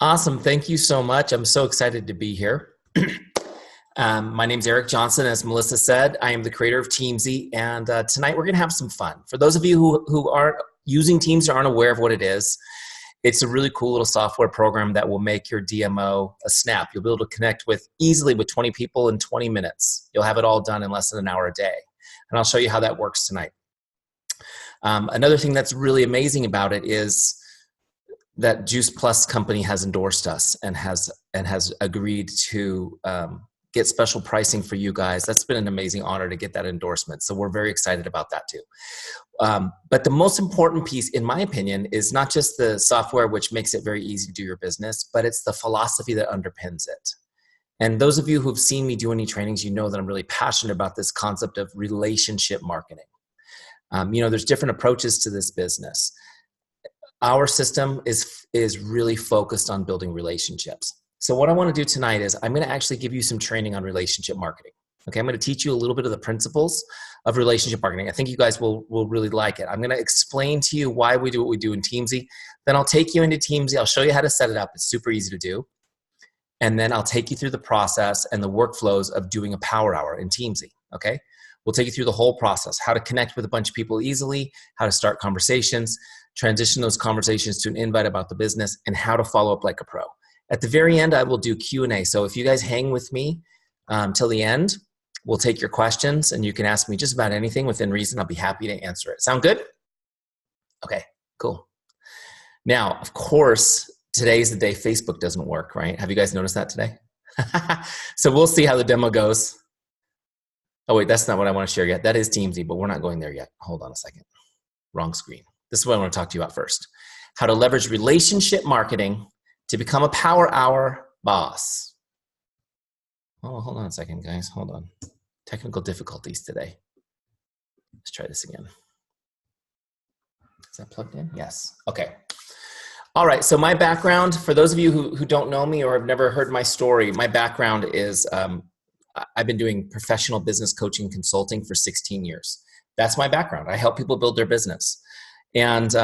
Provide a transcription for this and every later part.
Awesome. Thank you so much. I'm so excited to be here. My name's Eric Johnson. As Melissa said, I am the creator of Teamzy, and tonight we're going to have some fun. For those of you who aren't using Teams or aren't aware of what it is, it's a really cool little software program that will make your DMO a snap. You'll be able to connect with easily with 20 people in 20 minutes. You'll have it all done in less than an hour a day. And I'll show you how that works tonight. Another thing that's really amazing about it is that Juice Plus company has endorsed us and has agreed to get special pricing for you guys. That's been an amazing honor to get that endorsement. So we're very excited about that too. But the most important piece, in my opinion, is not just the software, which makes it very easy to do your business, but it's the philosophy that underpins it. And those of you who've seen me do any trainings, you know that I'm really passionate about this concept of relationship marketing. There's different approaches to this business. Our system is really focused on building relationships. So what I want to do tonight is I'm going to actually give you some training on relationship marketing. Okay, I'm going to teach you a little bit of the principles of relationship marketing. I think you guys will really like it. I'm going to explain to you why we do what we do in Teamzy. Then I'll take you into Teamzy. I'll show you how to set it up. It's super easy to do. And then I'll take you through the process and the workflows of doing a power hour in Teamzy. Okay, we'll take you through the whole process, how to connect with a bunch of people easily, how to start conversations, transition those conversations to an invite about the business, and how to follow up like a pro. At the very end, I will do Q&A. So if you guys hang with me till the end, we'll take your questions and you can ask me just about anything within reason. I'll be happy to answer it. Sound good? Okay, cool. Now, of course, today's the day Facebook doesn't work, right? Have you guys noticed that today? So we'll see how the demo goes. Oh wait, that's not what I want to share yet. That is Teamzy, but we're not going there yet. Hold on a second. Wrong screen. This is what I want to talk to you about first. How to leverage relationship marketing to become a power hour boss. Oh, hold on a second, guys. Hold on. Technical difficulties today. Let's try this again. Is that plugged in? Yes. Okay. All right. So my background, for those of you who don't know me or have never heard my story, my background is I've been doing professional business coaching consulting for 16 years. That's my background. I help people build their business. And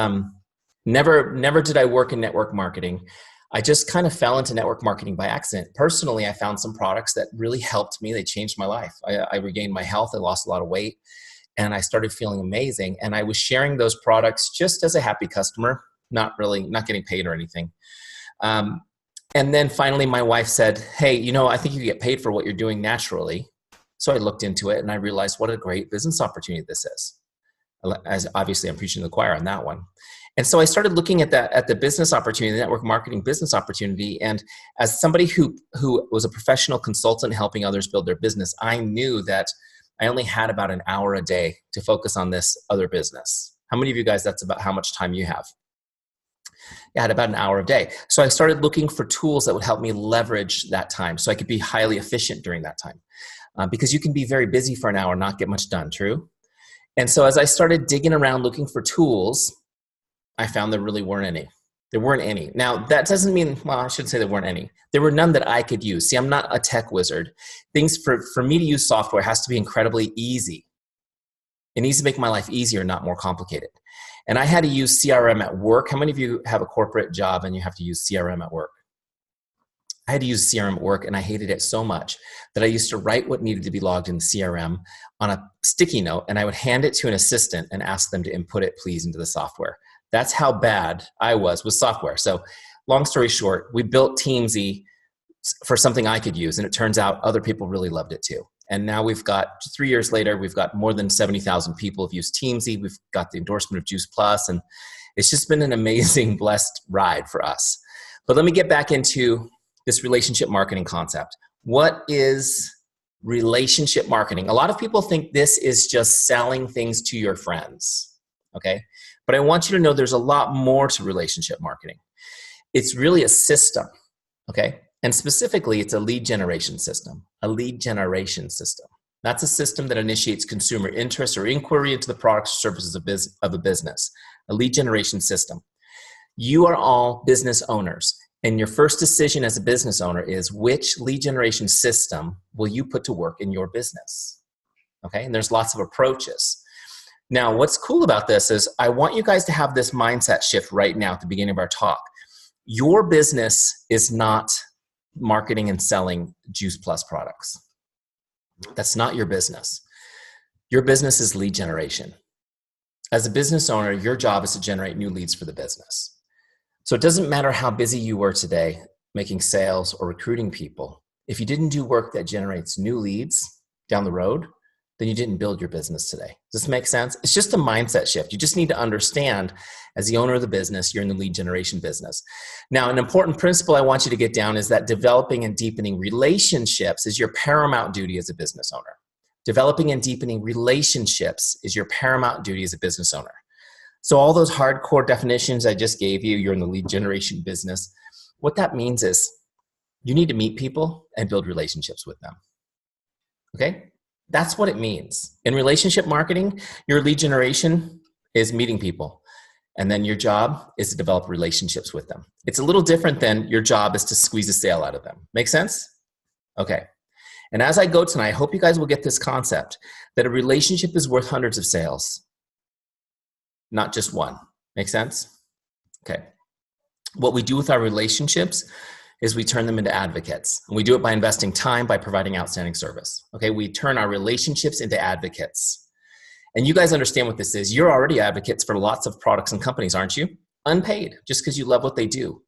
never did I work in network marketing. I just kind of fell into network marketing by accident. Personally, I found some products that really helped me. They changed my life. I regained my health. I lost a lot of weight. And I started feeling amazing. And I was sharing those products just as a happy customer, not getting paid or anything. And then finally, my wife said, hey, I think you get paid for what you're doing naturally. So I looked into it and I realized what a great business opportunity this is. As obviously I'm preaching to the choir on that one. And so I started looking at the business opportunity, the network marketing business opportunity. And as somebody who was a professional consultant helping others build their business, I knew that I only had about an hour a day to focus on this other business. How many of you guys, that's about how much time you have? Yeah, I had about an hour a day. So I started looking for tools that would help me leverage that time so I could be highly efficient during that time. Because you can be very busy for an hour and not get much done, true? And so as I started digging around looking for tools, I found there really weren't any. There weren't any. Now, that doesn't mean, well, I should say there weren't any. There were none that I could use. See, I'm not a tech wizard. Things for me to use software has to be incredibly easy. It needs to make my life easier, not more complicated. And I had to use CRM at work. How many of you have a corporate job and you have to use CRM at work? I had to use CRM at work and I hated it so much that I used to write what needed to be logged in the CRM on a sticky note and I would hand it to an assistant and ask them to input it please into the software. That's how bad I was with software. So long story short, we built Teamzy for something I could use and it turns out other people really loved it too. And now we've got, 3 years later, we've got more than 70,000 people have used Teamzy. We've got the endorsement of Juice Plus and it's just been an amazing blessed ride for us. But let me get back into this relationship marketing concept. What is relationship marketing? A lot of people think this is just selling things to your friends, okay? But I want you to know there's a lot more to relationship marketing. It's really a system, okay? And specifically, it's a lead generation system, a lead generation system. That's a system that initiates consumer interest or inquiry into the products or services of a business, a lead generation system. You are all business owners. And your first decision as a business owner is which lead generation system will you put to work in your business? Okay, and there's lots of approaches. Now, what's cool about this is I want you guys to have this mindset shift right now at the beginning of our talk. Your business is not marketing and selling Juice Plus products. That's not your business. Your business is lead generation. As a business owner, your job is to generate new leads for the business. So it doesn't matter how busy you were today making sales or recruiting people. If you didn't do work that generates new leads down the road, then you didn't build your business today. Does this make sense? It's just a mindset shift. You just need to understand, as the owner of the business, you're in the lead generation business. Now, an important principle I want you to get down is that developing and deepening relationships is your paramount duty as a business owner. Developing and deepening relationships is your paramount duty as a business owner. So all those hardcore definitions I just gave you, you're in the lead generation business. What that means is you need to meet people and build relationships with them. Okay? That's what it means. In relationship marketing, your lead generation is meeting people. And then your job is to develop relationships with them. It's a little different than your job is to squeeze a sale out of them. Make sense? Okay. And as I go tonight, I hope you guys will get this concept that a relationship is worth hundreds of sales, not just one. Make sense? Okay. What we do with our relationships is we turn them into advocates. And we do it by investing time, by providing outstanding service. Okay, we turn our relationships into advocates. And you guys understand what this is. You're already advocates for lots of products and companies, aren't you? Unpaid, just because you love what they do.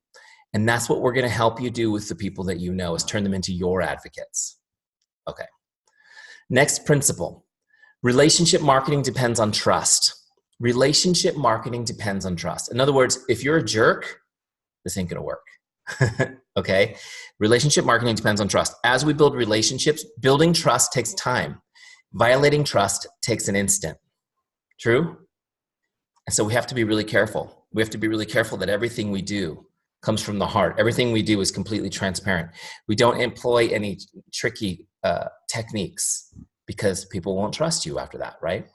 And that's what we're gonna help you do with the people that you know, is turn them into your advocates. Okay. Next principle. Relationship marketing depends on trust. Relationship marketing depends on trust. In other words, if you're a jerk, this ain't gonna work. Okay? Relationship marketing depends on trust. As we build relationships, building trust takes time. Violating trust takes an instant. True? And so we have to be really careful. We have to be really careful that everything we do comes from the heart. Everything we do is completely transparent. We don't employ any tricky techniques because people won't trust you after that, right?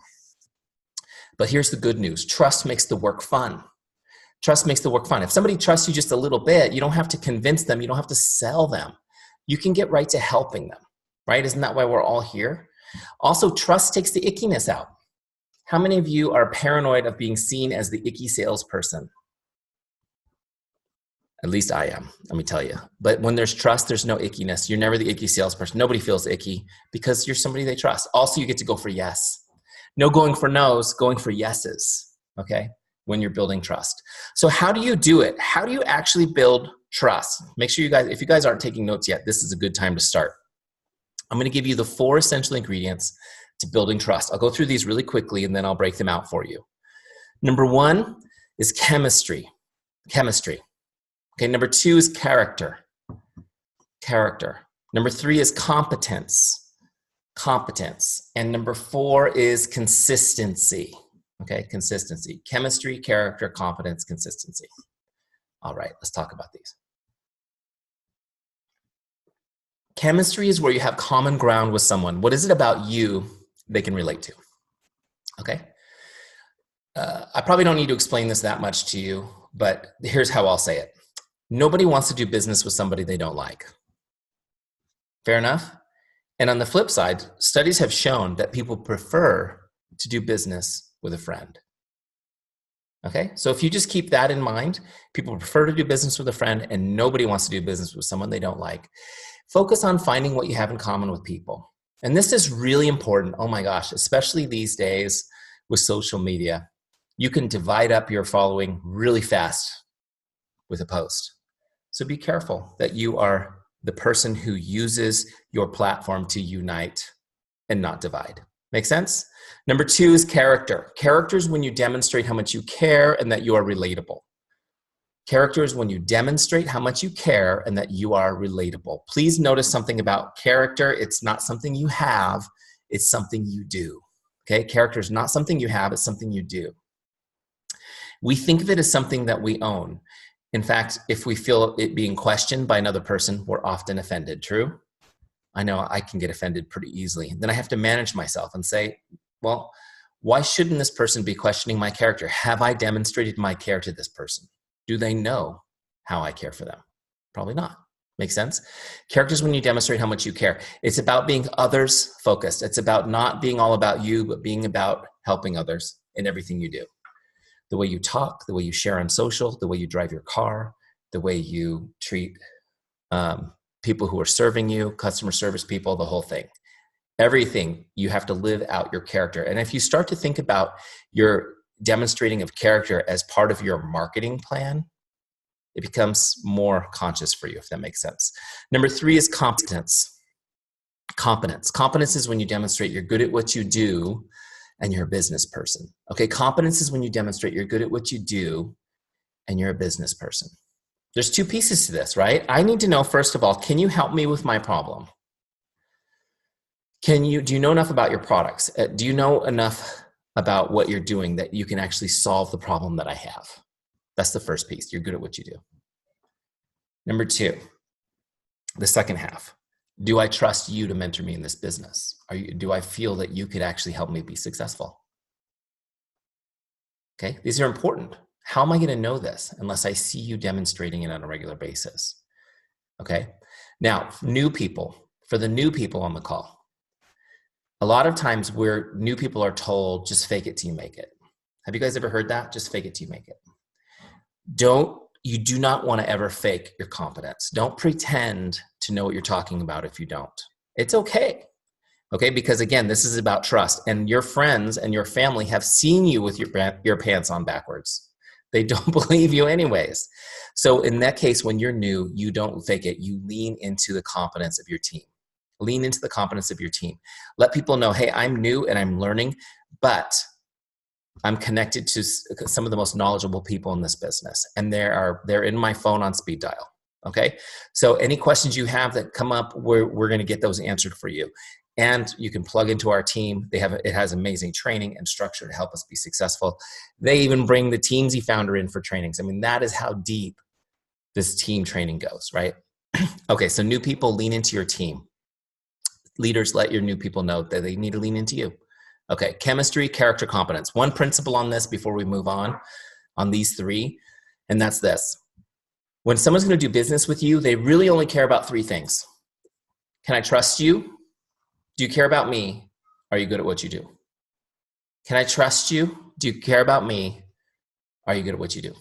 But here's the good news. Trust makes the work fun. Trust makes the work fun. If somebody trusts you just a little bit, you don't have to convince them. You don't have to sell them. You can get right to helping them, right? Isn't that why we're all here? Also, trust takes the ickiness out. How many of you are paranoid of being seen as the icky salesperson? At least I am, let me tell you. But when there's trust, there's no ickiness. You're never the icky salesperson. Nobody feels icky because you're somebody they trust. Also, you get to go for yes. No going for no's, going for yeses, okay? When you're building trust. So how do you do it? How do you actually build trust? Make sure you guys, if you guys aren't taking notes yet, this is a good time to start. I'm gonna give you the 4 essential ingredients to building trust. I'll go through these really quickly and then I'll break them out for you. Number 1 is chemistry. Chemistry. Okay, number 2 is character. Character. Number 3 is competence. Competence. And number 4 is consistency. Okay, consistency. Chemistry, character, competence, consistency. All right, let's talk about these. Chemistry is where you have common ground with someone. What is it about you they can relate to? Okay? I probably don't need to explain this that much to you, but here's how I'll say it. Nobody wants to do business with somebody they don't like. Fair enough? And on the flip side, studies have shown that people prefer to do business with a friend. Okay, so if you just keep that in mind, people prefer to do business with a friend and nobody wants to do business with someone they don't like. Focus on finding what you have in common with people. And this is really important, oh my gosh, especially these days with social media. You can divide up your following really fast with a post. So be careful that you are the person who uses your platform to unite and not divide. Make sense? Number 2 is character. Character is when you demonstrate how much you care and that you are relatable. Character is when you demonstrate how much you care and that you are relatable. Please notice something about character. It's not something you have, it's something you do. Okay? Character is not something you have, it's something you do. We think of it as something that we own. In fact, if we feel it being questioned by another person, we're often offended. True? I know I can get offended pretty easily. Then I have to manage myself and say, well, why shouldn't this person be questioning my character? Have I demonstrated my care to this person? Do they know how I care for them? Probably not. Make sense? Character is when you demonstrate how much you care. It's about being others focused. It's about not being all about you, but being about helping others in everything you do. The way you talk, the way you share on social, the way you drive your car, the way you treat people who are serving you, customer service people, the whole thing. Everything, you have to live out your character. And if you start to think about your demonstrating of character as part of your marketing plan, it becomes more conscious for you, if that makes sense. Number 3 is competence. Competence. Competence is when you demonstrate you're good at what you do and you're a business person. Okay, competence is when you demonstrate you're good at what you do and you're a business person. There's 2 pieces to this, right? I need to know, first of all, can you help me with my problem? Do you know enough about your products? Do you know enough about what you're doing that you can actually solve the problem that I have? That's the first piece. You're good at what you do. Number 2, the second half. Do I trust you to mentor me in this business? Do I feel that you could actually help me be successful? Okay, these are important. How am I going to know this unless I see you demonstrating it on a regular basis? Okay, now, new people, for the new people on the call, a lot of times where new people are told, just fake it till you make it. Have you guys ever heard that? Just fake it till you make it. You do not want to ever fake your competence. Don't pretend to know what you're talking about if you don't. It's okay. Okay, because again, this is about trust, and your friends and your family have seen you with your pants on backwards. They don't believe you anyways. So in that case, when you're new, you don't fake it. You lean into the competence of your team. Lean into the competence of your team. Let people know, hey, I'm new and I'm learning, but I'm connected to some of the most knowledgeable people in this business, and they're in my phone on speed dial. Okay, so any questions you have that come up, we're going to get those answered for you, and you can plug into our team. It has amazing training and structure to help us be successful. They even bring the Teamzy founder in for trainings. I mean, that is how deep this team training goes, right? Okay, so new people, lean into your team. Leaders, let your new people know that they need to lean into you. Okay, chemistry, character, competence. One principle on this before we move on these 3, and that's this. When someone's going to do business with you, they really only care about 3 things. Can I trust you? Do you care about me? Are you good at what you do? Can I trust you? Do you care about me? Are you good at what you do?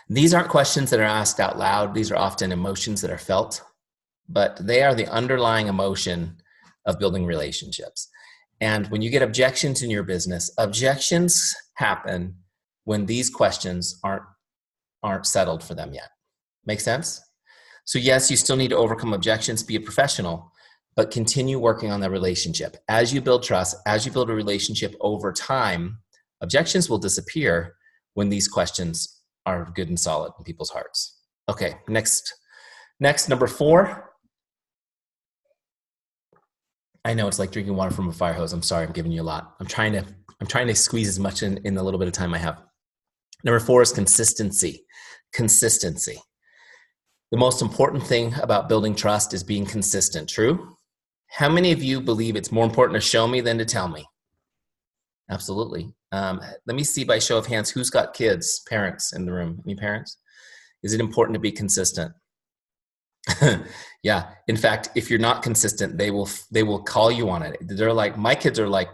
These aren't questions that are asked out loud. These are often emotions that are felt, but they are the underlying emotion of building relationships. And when you get objections in your business, objections happen when these questions aren't settled for them yet. Make sense? So yes, you still need to overcome objections, be a professional, but continue working on the relationship. As you build trust, as you build a relationship over time, objections will disappear when these questions are good and solid in people's hearts. Okay, next, number 4. I know it's like drinking water from a fire hose. I'm sorry, I'm giving you a lot. I'm trying to squeeze as much in the little bit of time I have. Number 4 is consistency. Consistency. The most important thing about building trust is being consistent. True? How many of you believe it's more important to show me than to tell me? Absolutely. Let me see by show of hands, who's got kids, parents in the room? Any parents? Is it important to be consistent? Yeah. In fact, if you're not consistent, they will call you on it. They're like, my kids are like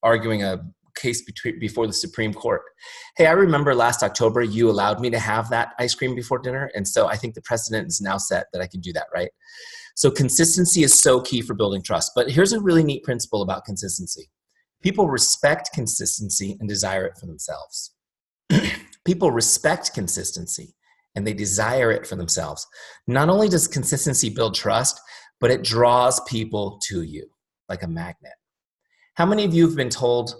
arguing a case before the Supreme Court. Hey, I remember last October, you allowed me to have that ice cream before dinner. And so I think the precedent is now set that I can do that, right? So consistency is so key for building trust. But here's a really neat principle about consistency. People respect consistency and desire it for themselves. People respect consistency and they desire it for themselves. Not only does consistency build trust, but it draws people to you like a magnet. How many of you have been told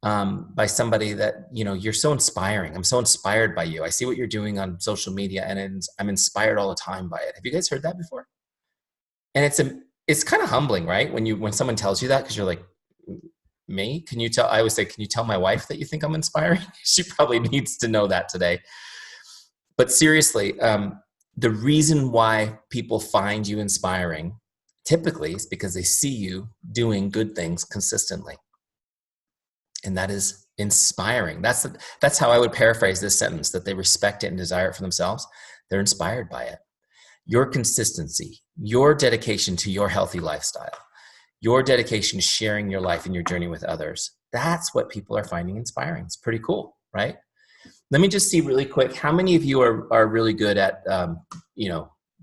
by somebody that, you know, you're so inspiring. I'm so inspired by you. I see what you're doing on social media and I'm inspired all the time by it. Have you guys heard that before? And it's kind of humbling, right? When someone tells you that, because you're like, me? I always say, can you tell my wife that you think I'm inspiring? She probably needs to know that today. But seriously, the reason why people find you inspiring typically is because they see you doing good things consistently. And that is inspiring. That's how I would paraphrase this sentence, that they respect it and desire it for themselves. They're inspired by it. Your consistency, your dedication to your healthy lifestyle, your dedication to sharing your life and your journey with others, that's what people are finding inspiring. It's pretty cool, right? Let me just see really quick. How many of you are really good at,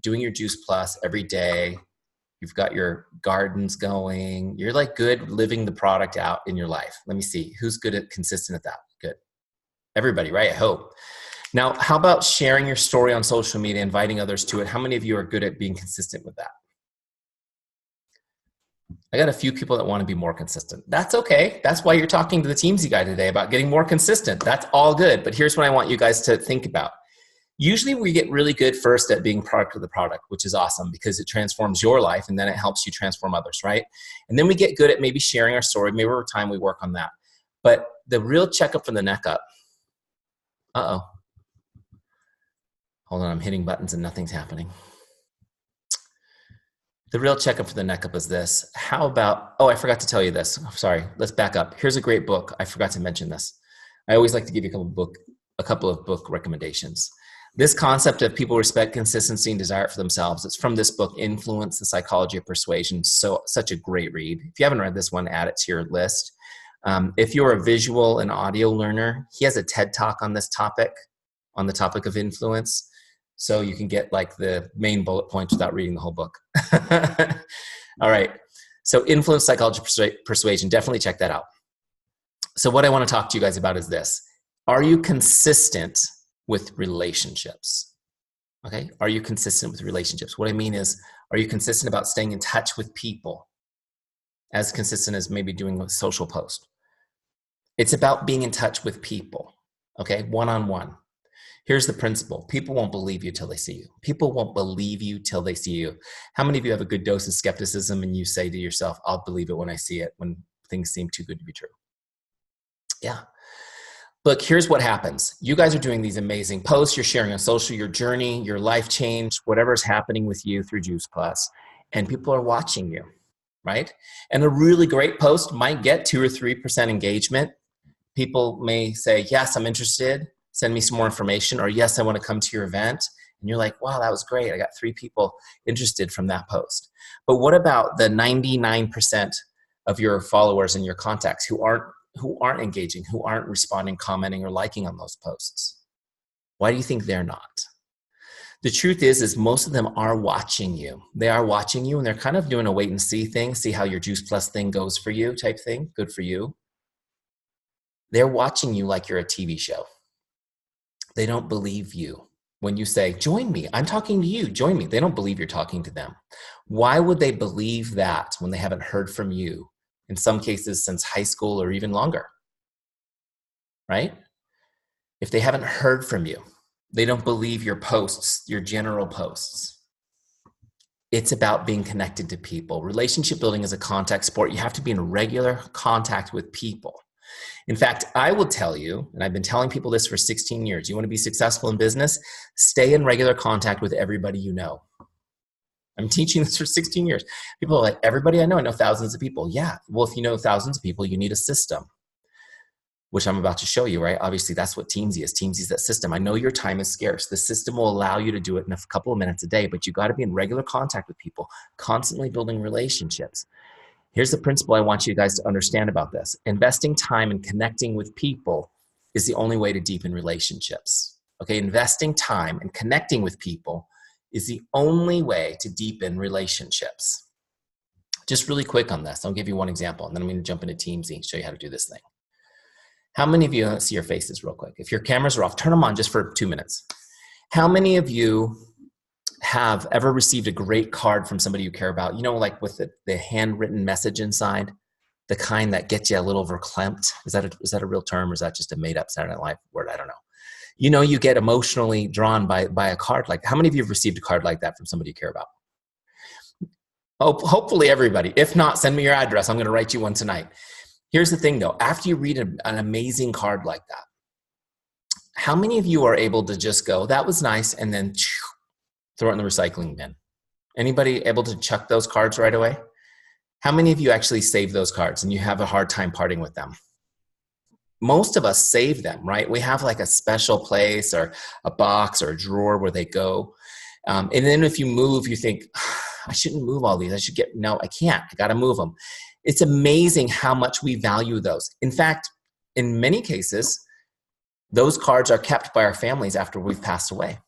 doing your Juice Plus every day? You've got your gardens going. You're like good living the product out in your life. Let me see. Who's good at consistent at that? Good. Everybody, right? I hope. Now, how about sharing your story on social media, inviting others to it? How many of you are good at being consistent with that? I got a few people that want to be more consistent. That's okay. That's why you're talking to the Teamzy guy today about getting more consistent. That's all good. But here's what I want you guys to think about. Usually we get really good first at being product of the product, which is awesome because it transforms your life and then it helps you transform others, right? And then we get good at maybe sharing our story. Maybe over time we work on that. But the real checkup from the neck up, hold on, I'm hitting buttons and nothing's happening. The real checkup for the neck up is this. How about, I forgot to tell you this. Sorry, let's back up. Here's a great book. I forgot to mention this. I always like to give you a couple of book recommendations. This concept of people respect consistency and desire it for themselves. It's from this book, Influence, the Psychology of Persuasion. So such a great read. If you haven't read this one, add it to your list. If you're a visual and audio learner, he has a TED Talk on this topic, on the topic of influence. So you can get like the main bullet points without reading the whole book. All right. So Influence, Psychology of Persuasion, definitely check that out. So what I want to talk to you guys about is this. Are you consistent with relationships? Okay. Are you consistent with relationships? What I mean is, are you consistent about staying in touch with people? As consistent as maybe doing a social post. It's about being in touch with people. Okay. One-on-one. Here's the principle. People won't believe you till they see you. People won't believe you till they see you. How many of you have a good dose of skepticism and you say to yourself, I'll believe it when I see it, when things seem too good to be true? Yeah. Look, here's what happens. You guys are doing these amazing posts. You're sharing on social, your journey, your life change, whatever's happening with you through Juice Plus, and people are watching you, right? And a really great post might get 2 or 3% engagement. People may say, yes, I'm interested. Send me some more information, or yes, I want to come to your event. And you're like, wow, that was great. I got 3 people interested from that post. But what about the 99% of your followers and your contacts who aren't engaging, who aren't responding, commenting, or liking on those posts? Why do you think they're not? The truth is most of them are watching you. They are watching you and they're kind of doing a wait and see thing, see how your Juice Plus thing goes for you type thing. Good for you. They're watching you like you're a TV show. They don't believe you. When you say, join me, I'm talking to you, join me. They don't believe you're talking to them. Why would they believe that when they haven't heard from you? In some cases since high school or even longer, right? If they haven't heard from you, they don't believe your posts, your general posts. It's about being connected to people. Relationship building is a contact sport. You have to be in regular contact with people. In fact, I will tell you, and I've been telling people this for 16 years, you want to be successful in business, stay in regular contact with everybody you know. I'm teaching this for 16 years. People are like, everybody I know thousands of people. Yeah, well, if you know thousands of people, you need a system, which I'm about to show you, right? Obviously, that's what Teamzy is. Teamzy is that system. I know your time is scarce. The system will allow you to do it in a couple of minutes a day, but you got to be in regular contact with people, constantly building relationships. Here's the principle I want you guys to understand about this. Investing time and connecting with people is the only way to deepen relationships. Okay, investing time and connecting with people is the only way to deepen relationships. Just really quick on this, I'll give you one example, and then I'm going to jump into Teamzy and show you how to do this thing. How many of you, let's see your faces real quick. If your cameras are off, turn them on just for 2 minutes. How many of you have ever received a great card from somebody you care about? You know, like with the handwritten message inside, the kind that gets you a little verklempt. Is that a real term, or is that just a made-up Saturday Night Live word? I don't know. You know, you get emotionally drawn by a card. Like, how many of you have received a card like that from somebody you care about? Oh, hopefully everybody. If not, send me your address. I'm going to write you one tonight. Here's the thing, though. After you read an amazing card like that, how many of you are able to just go, that was nice, and then throw it in the recycling bin? Anybody able to chuck those cards right away? How many of you actually save those cards and you have a hard time parting with them? Most of us save them, right? We have like a special place or a box or a drawer where they go. And then if you move, you think, I shouldn't move all these. No, I can't. I got to move them. It's amazing how much we value those. In fact, in many cases, Those cards are kept by our families after we've passed away.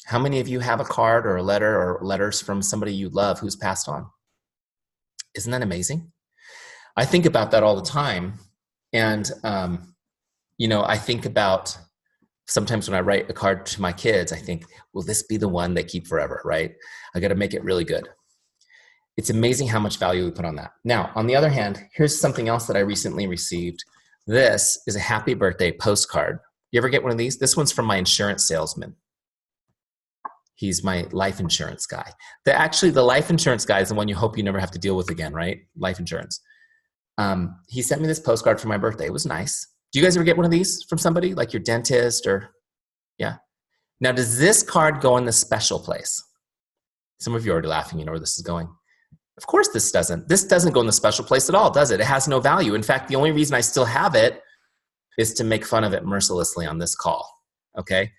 How many of you have a card or a letter or letters from somebody you love who's passed on? Isn't that amazing? I think about that all the time. And, I think about sometimes when I write a card to my kids, I think, will this be the one they keep forever, right? I got to make it really good. It's amazing how much value we put on that. Now, on the other hand, here's something else that I recently received. This is a happy birthday postcard. You ever get one of these? This one's from my insurance salesman. He's my life insurance guy. The life insurance guy is the one you hope you never have to deal with again, right? Life insurance. He sent me this postcard for my birthday. It was nice. Do you guys ever get one of these from somebody, like your dentist or, yeah? Now, does this card go in the special place? Some of you are already laughing, you know where this is going. Of course this doesn't. This doesn't go in the special place at all, does it? It has no value. In fact, the only reason I still have it is to make fun of it mercilessly on this call, okay?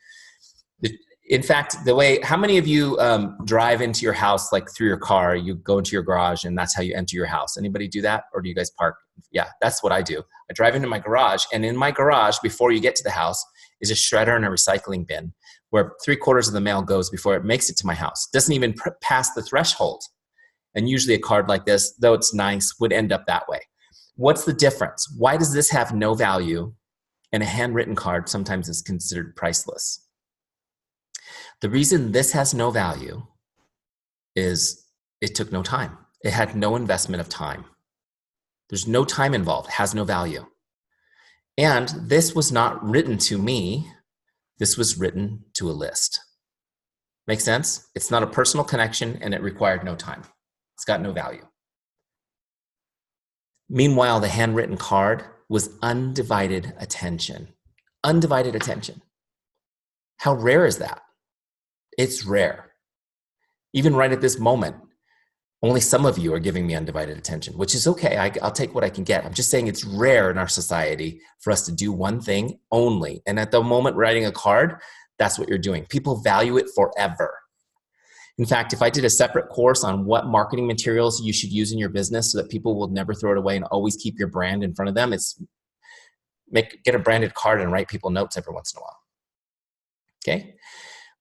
In fact, how many of you drive into your house, like through your car, you go into your garage and that's how you enter your house? Anybody do that? Or do you guys park? Yeah, that's what I do. I drive into my garage, and in my garage, before you get to the house, is a shredder and a recycling bin where 3/4 of the mail goes before it makes it to my house. It doesn't even pass the threshold. And usually a card like this, though it's nice, would end up that way. What's the difference? Why does this have no value and a handwritten card sometimes is considered priceless? The reason this has no value is it took no time. It had no investment of time. There's no time involved. It has no value. And this was not written to me. This was written to a list. Make sense? It's not a personal connection, and it required no time. It's got no value. Meanwhile, the handwritten card was undivided attention. Undivided attention. How rare is that? It's rare. Even right at this moment, only some of you are giving me undivided attention, which is okay. I'll take what I can get. I'm just saying it's rare in our society for us to do one thing only. And at the moment writing a card, that's what you're doing. People value it forever. In fact, if I did a separate course on what marketing materials you should use in your business so that people will never throw it away and always keep your brand in front of them, get a branded card and write people notes every once in a while. Okay?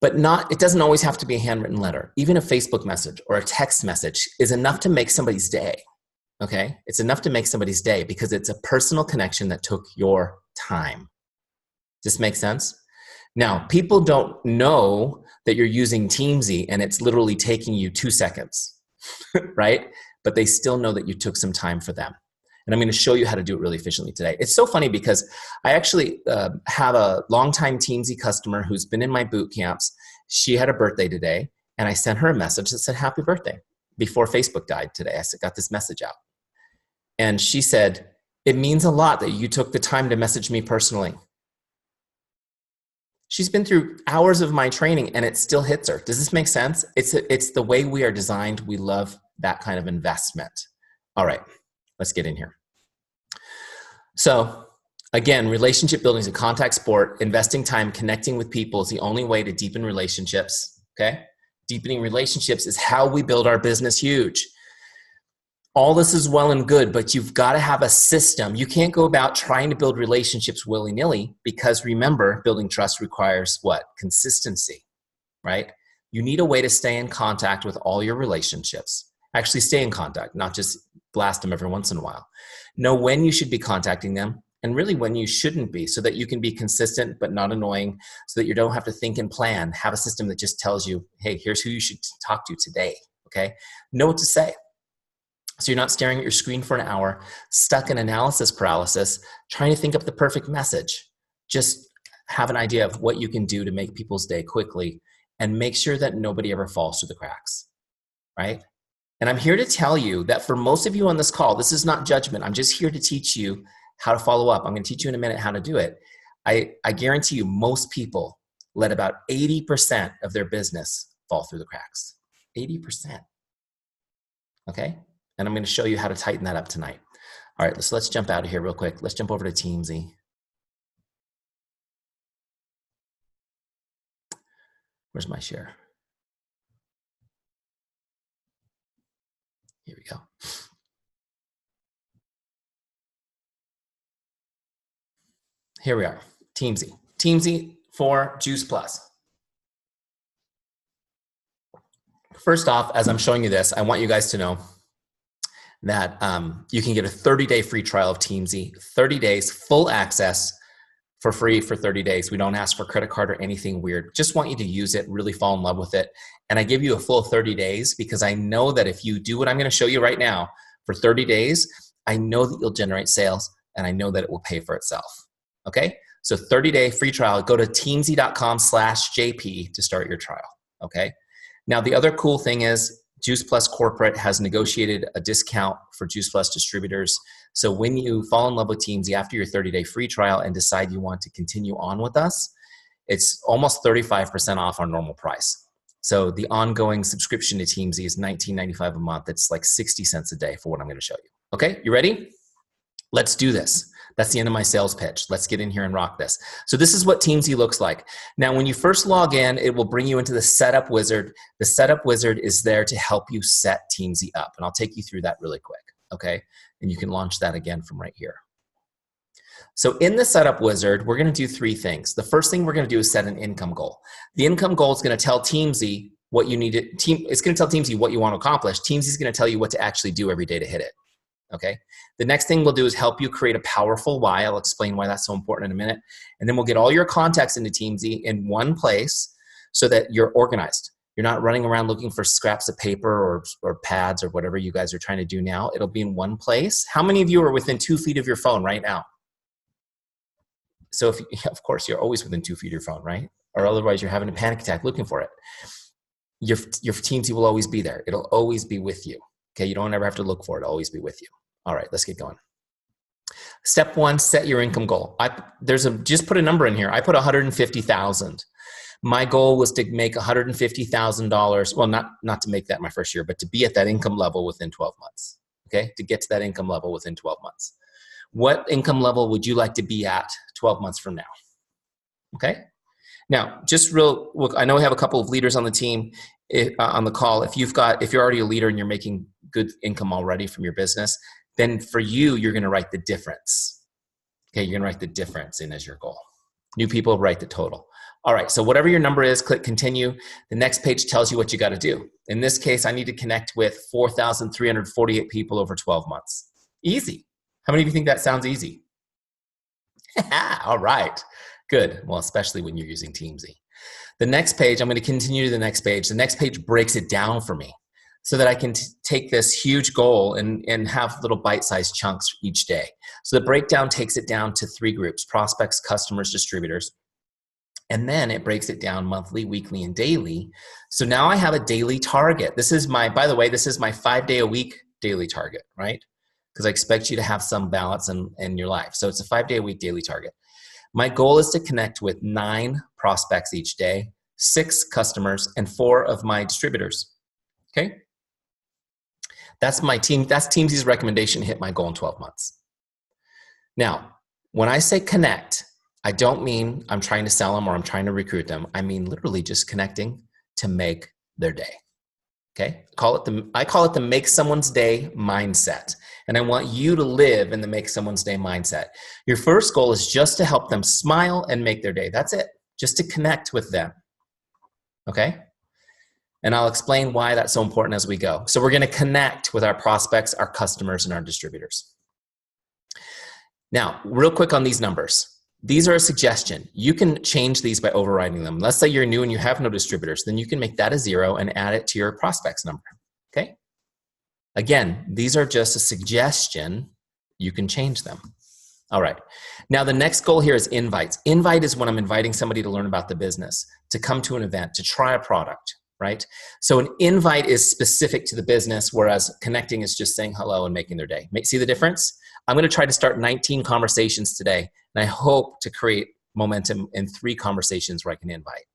But it doesn't always have to be a handwritten letter. Even a Facebook message or a text message is enough to make somebody's day. Okay? It's enough to make somebody's day because it's a personal connection that took your time. Does this make sense? Now, people don't know that you're using Teamzy and it's literally taking you 2 seconds, right? But they still know that you took some time for them. And I'm going to show you how to do it really efficiently today. It's so funny because I actually have a longtime Teamzy customer who's been in my boot camps. She had a birthday today, and I sent her a message that said, happy birthday, before Facebook died today. I got this message out. And she said, it means a lot that you took the time to message me personally. She's been through hours of my training, and it still hits her. Does this make sense? It's the way we are designed. We love that kind of investment. All right. Let's get in here. So again, relationship building is a contact sport. Investing time, connecting with people is the only way to deepen relationships, okay? Deepening relationships is how we build our business huge. All this is well and good, but you've got to have a system. You can't go about trying to build relationships willy-nilly because remember, building trust requires what? Consistency, right? You need a way to stay in contact with all your relationships. Actually stay in contact, not just blast them every once in a while. Know when you should be contacting them and really when you shouldn't be so that you can be consistent but not annoying so that you don't have to think and plan. Have a system that just tells you, hey, here's who you should talk to today, okay? Know what to say. So you're not staring at your screen for an hour, stuck in analysis paralysis, trying to think up the perfect message. Just have an idea of what you can do to make people's day quickly and make sure that nobody ever falls through the cracks, right? And I'm here to tell you that for most of you on this call, this is not judgment. I'm just here to teach you how to follow up. I'm going to teach you in a minute how to do it. I guarantee you most people let about 80% of their business fall through the cracks. 80%. Okay? And I'm going to show you how to tighten that up tonight. All right, let's jump out of here real quick. Let's jump over to Teamzy. Where's my share? Here we go. Here we are, Teamzy. Teamzy for Juice Plus. First off, as I'm showing you this, I want you guys to know that you can get a 30-day free trial of Teamzy, 30 days, full access for free for 30 days. We don't ask for credit card or anything weird. Just want you to use it, really fall in love with it. And I give you a full 30 days because I know that if you do what I'm going to show you right now for 30 days, I know that you'll generate sales and I know that it will pay for itself. Okay? So 30-day free trial, go to teamzy.com/JP to start your trial. Okay? Now, the other cool thing is Juice Plus Corporate has negotiated a discount for Juice Plus distributors. So when you fall in love with Teamzy after your 30-day free trial and decide you want to continue on with us, it's almost 35% off our normal price. So the ongoing subscription to Teamzy is $19.95 a month. It's like 60 cents a day for what I'm going to show you. Okay, you ready? Let's do this. That's the end of my sales pitch. Let's get in here and rock this. So this is what Teamzy looks like. Now, when you first log in, it will bring you into the setup wizard. The setup wizard is there to help you set Teamzy up. And I'll take you through that really quick, okay? And you can launch that again from right here. So in the setup wizard, we're going to do three things. The first thing we're going to do is set an income goal. The income goal is going to tell Teamzy what you need to, it's going to tell Teamzy what you want to accomplish. Teamzy is going to tell you what to actually do every day to hit it. Okay. The next thing we'll do is help you create a powerful why. I'll explain why that's so important in a minute. And then we'll get all your contacts into Teamzy in one place so that you're organized. You're not running around looking for scraps of paper or pads or whatever you guys are trying to do now. It'll be in one place. How many of you are within 2 feet of your phone right now? So if, of course, you're always within 2 feet of your phone, right? Or otherwise you're having a panic attack looking for it. Your Teamzy will always be there. It'll always be with you. Okay, you don't ever have to look for it. It'll always be with you. All right, let's get going. Step one, set your income goal. Just put a number in here. I put 150,000. My goal was to make $150,000. Well, not to make that my first year, but to be at that income level within 12 months. Okay, to get to that income level within 12 months. What income level would you like to be at 12 months from now? Okay. Now, just real, look, I know we have a couple of leaders on the team on the call. If you're already a leader and you're making good income already from your business, then for you, you're going to write the difference. Okay, you're going to write the difference in as your goal. New people write the total. All right, so whatever your number is, click continue. The next page tells you what you got to do. In this case, I need to connect with 4,348 people over 12 months. Easy. How many of you think that sounds easy? All right, good. Well, especially when you're using Teamzy. The next page, I'm going to continue to the next page. The next page breaks it down for me so that I can take this huge goal and have little bite-sized chunks each day. So the breakdown takes it down to 3 groups: prospects, customers, distributors. And then it breaks it down monthly, weekly, and daily. So now I have a daily target. This is by the way, this is my 5-day-a-week daily target, right? Because I expect you to have some balance in your life. So it's a 5-day-a-week daily target. My goal is to connect with 9 prospects each day, 6 customers, and 4 of my distributors. Okay? That's my team. That's Teamzy's recommendation to hit my goal in 12 months. Now, when I say connect, I don't mean I'm trying to sell them or I'm trying to recruit them. I mean literally just connecting to make their day. Okay? I call it the make someone's day mindset. And I want you to live in the make someone's day mindset. Your first goal is just to help them smile and make their day. That's it. Just to connect with them. Okay? And I'll explain why that's so important as we go. So we're going to connect with our prospects, our customers, and our distributors. Now, real quick on these numbers. These are a suggestion. You can change these by overriding them. Let's say you're new and you have no distributors. Then you can make that a 0 and add it to your prospects number. Okay? Again, these are just a suggestion. You can change them. All right. Now, the next goal here is invites. Invite is when I'm inviting somebody to learn about the business, to come to an event, to try a product, right? So an invite is specific to the business, whereas connecting is just saying hello and making their day. See the difference? I'm going to try to start 19 conversations today, and I hope to create momentum in 3 conversations where I can invite.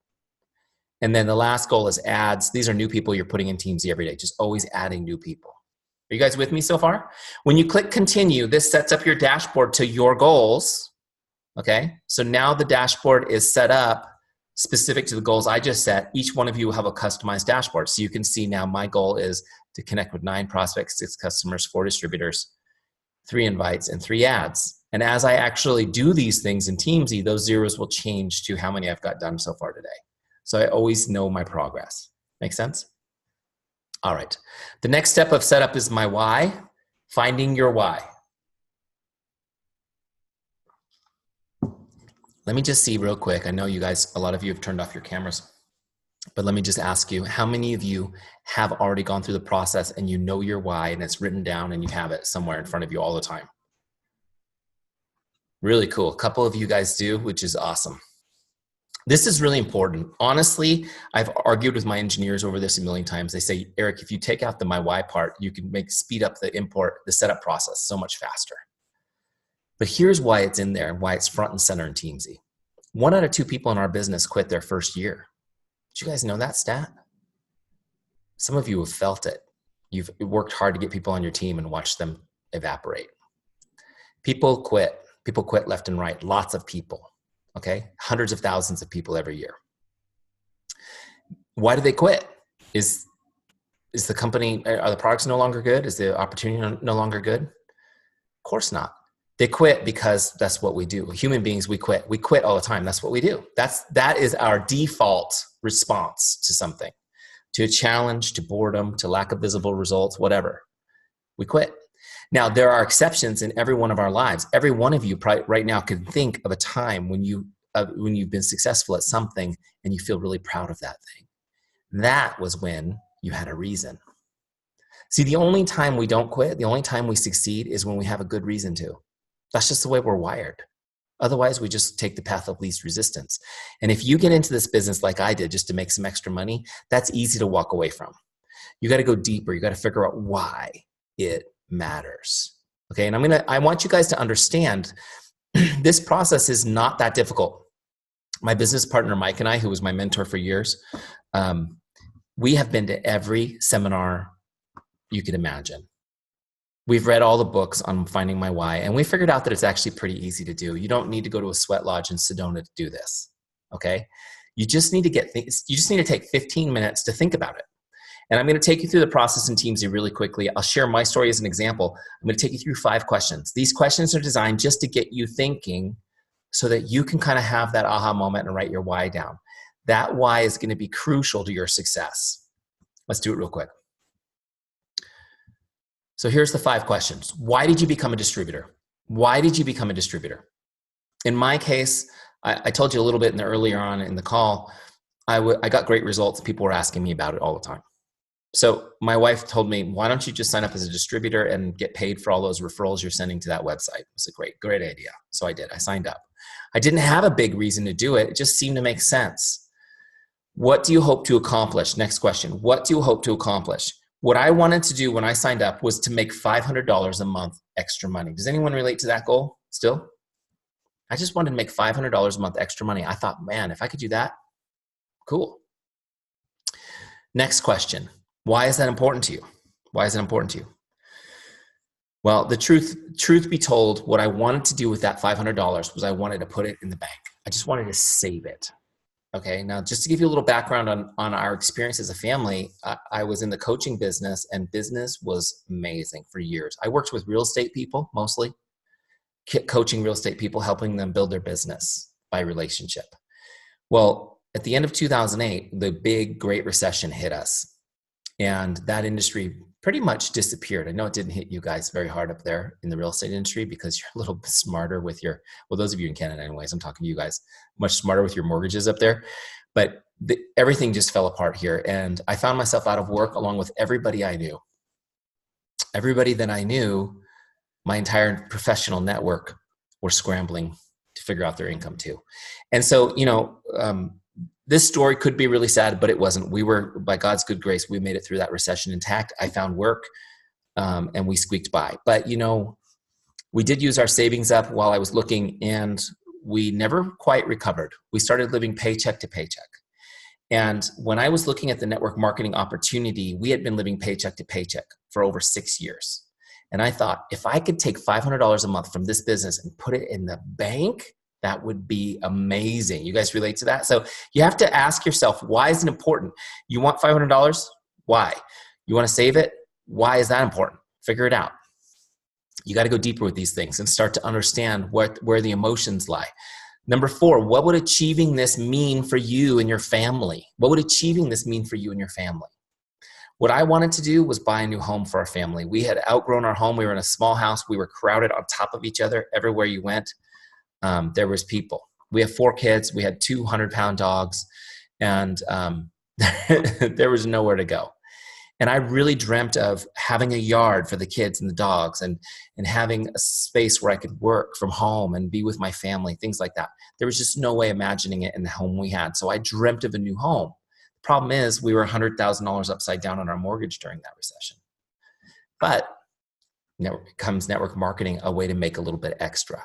And then the last goal is ads. These are new people you're putting in Teamzy every day, just always adding new people. Are you guys with me so far? When you click continue, this sets up your dashboard to your goals. Okay, so now the dashboard is set up specific to the goals I just set. Each one of you will have a customized dashboard. So you can see now my goal is to connect with 9 prospects, 6 customers, 4 distributors, 3 invites, and 3 ads. And as I actually do these things in Teamzy, those zeros will change to how many I've got done so far today. So I always know my progress. Make sense? All right. The next step of setup is my why, finding your why. Let me just see real quick. I know you guys, a lot of you have turned off your cameras, but let me just ask you, how many of you have already gone through the process and you know your why and it's written down and you have it somewhere in front of you all the time? Really cool. A couple of you guys do, which is awesome. This is really important. Honestly, I've argued with my engineers over this a million times. They say, Eric, if you take out the my why part, you can speed up the setup process so much faster. But here's why it's in there and why it's front and center in Teamzy. 1 out of 2 people in our business quit their first year. Did you guys know that stat? Some of you have felt it. You've worked hard to get people on your team and watched them evaporate. People quit. People quit left and right. Lots of people. Okay? Hundreds of thousands of people every year. Why do they quit? Is the company, are the products no longer good? Is the opportunity no longer good? Of course not. They quit because that's what we do. Human beings, we quit. We quit all the time. That's what we do. That is our default response to something, to a challenge, to boredom, to lack of visible results, whatever. We quit. Now, there are exceptions in every one of our lives. Every one of you right now can think of a time when you've been successful at something and you feel really proud of that thing. That was when you had a reason. See, the only time we don't quit, the only time we succeed is when we have a good reason to. That's just the way we're wired. Otherwise, we just take the path of least resistance. And if you get into this business like I did just to make some extra money, that's easy to walk away from. You got to go deeper. You got to figure out why it matters. Okay, and I want you guys to understand this process is not that difficult. My business partner, Mike, and I, who was my mentor for years, we have been to every seminar you could imagine. We've read all the books on finding my why, and we figured out that it's actually pretty easy to do. You don't need to go to a sweat lodge in Sedona to do this, okay? You just need to take 15 minutes to think about it. And I'm going to take you through the process in Teamzy really quickly. I'll share my story as an example. I'm going to take you through 5 questions. These questions are designed just to get you thinking so that you can kind of have that aha moment and write your why down. That why is going to be crucial to your success. Let's do it real quick. So here's the 5 questions. Why did you become a distributor? Why did you become a distributor? In my case, I told you a little bit earlier on in the call, I got great results. People were asking me about it all the time. So my wife told me, why don't you just sign up as a distributor and get paid for all those referrals you're sending to that website? It's a great idea. So I did. I signed up. I didn't have a big reason to do it. It just seemed to make sense. What do you hope to accomplish? Next question. What do you hope to accomplish? What I wanted to do when I signed up was to make $500 a month extra money. Does anyone relate to that goal still? I just wanted to make $500 a month extra money. I thought, man, if I could do that, cool. Next question. Why is that important to you? Why is it important to you? Well, the truth be told, what I wanted to do with that $500 was I wanted to put it in the bank. I just wanted to save it. Okay, now just to give you a little background on our experience as a family, I was in the coaching business and business was amazing for years. I worked with real estate people, mostly, coaching real estate people, helping them build their business by relationship. Well, at the end of 2008, the big Great Recession hit us and that industry pretty much disappeared. I know it didn't hit you guys very hard up there in the real estate industry because you're a little bit smarter with your, well, those of you in Canada anyways, I'm talking to you guys, much smarter with your mortgages up there. But everything just fell apart here. And I found myself out of work along with everybody I knew. Everybody that I knew, my entire professional network were scrambling to figure out their income too. And so, this story could be really sad, but it wasn't. We were, by God's good grace, we made it through that recession intact. I found work and we squeaked by. But, we did use our savings up while I was looking and we never quite recovered. We started living paycheck to paycheck. And when I was looking at the network marketing opportunity, we had been living paycheck to paycheck for over 6 years. And I thought, if I could take $500 a month from this business and put it in the bank, that would be amazing. You guys relate to that? So you have to ask yourself, why is it important? You want $500? Why? You want to save it? Why is that important? Figure it out. You got to go deeper with these things and start to understand where the emotions lie. Number 4, what would achieving this mean for you and your family? What would achieving this mean for you and your family? What I wanted to do was buy a new home for our family. We had outgrown our home. We were in a small house. We were crowded on top of each other. Everywhere you went, there was people. We have 4 kids. We had 200-pound dogs, and there was nowhere to go. And I really dreamt of having a yard for the kids and the dogs, and having a space where I could work from home and be with my family, things like that. There was just no way imagining it in the home we had. So I dreamt of a new home. The problem is we were $100,000 upside down on our mortgage during that recession. But comes network marketing, a way to make a little bit extra.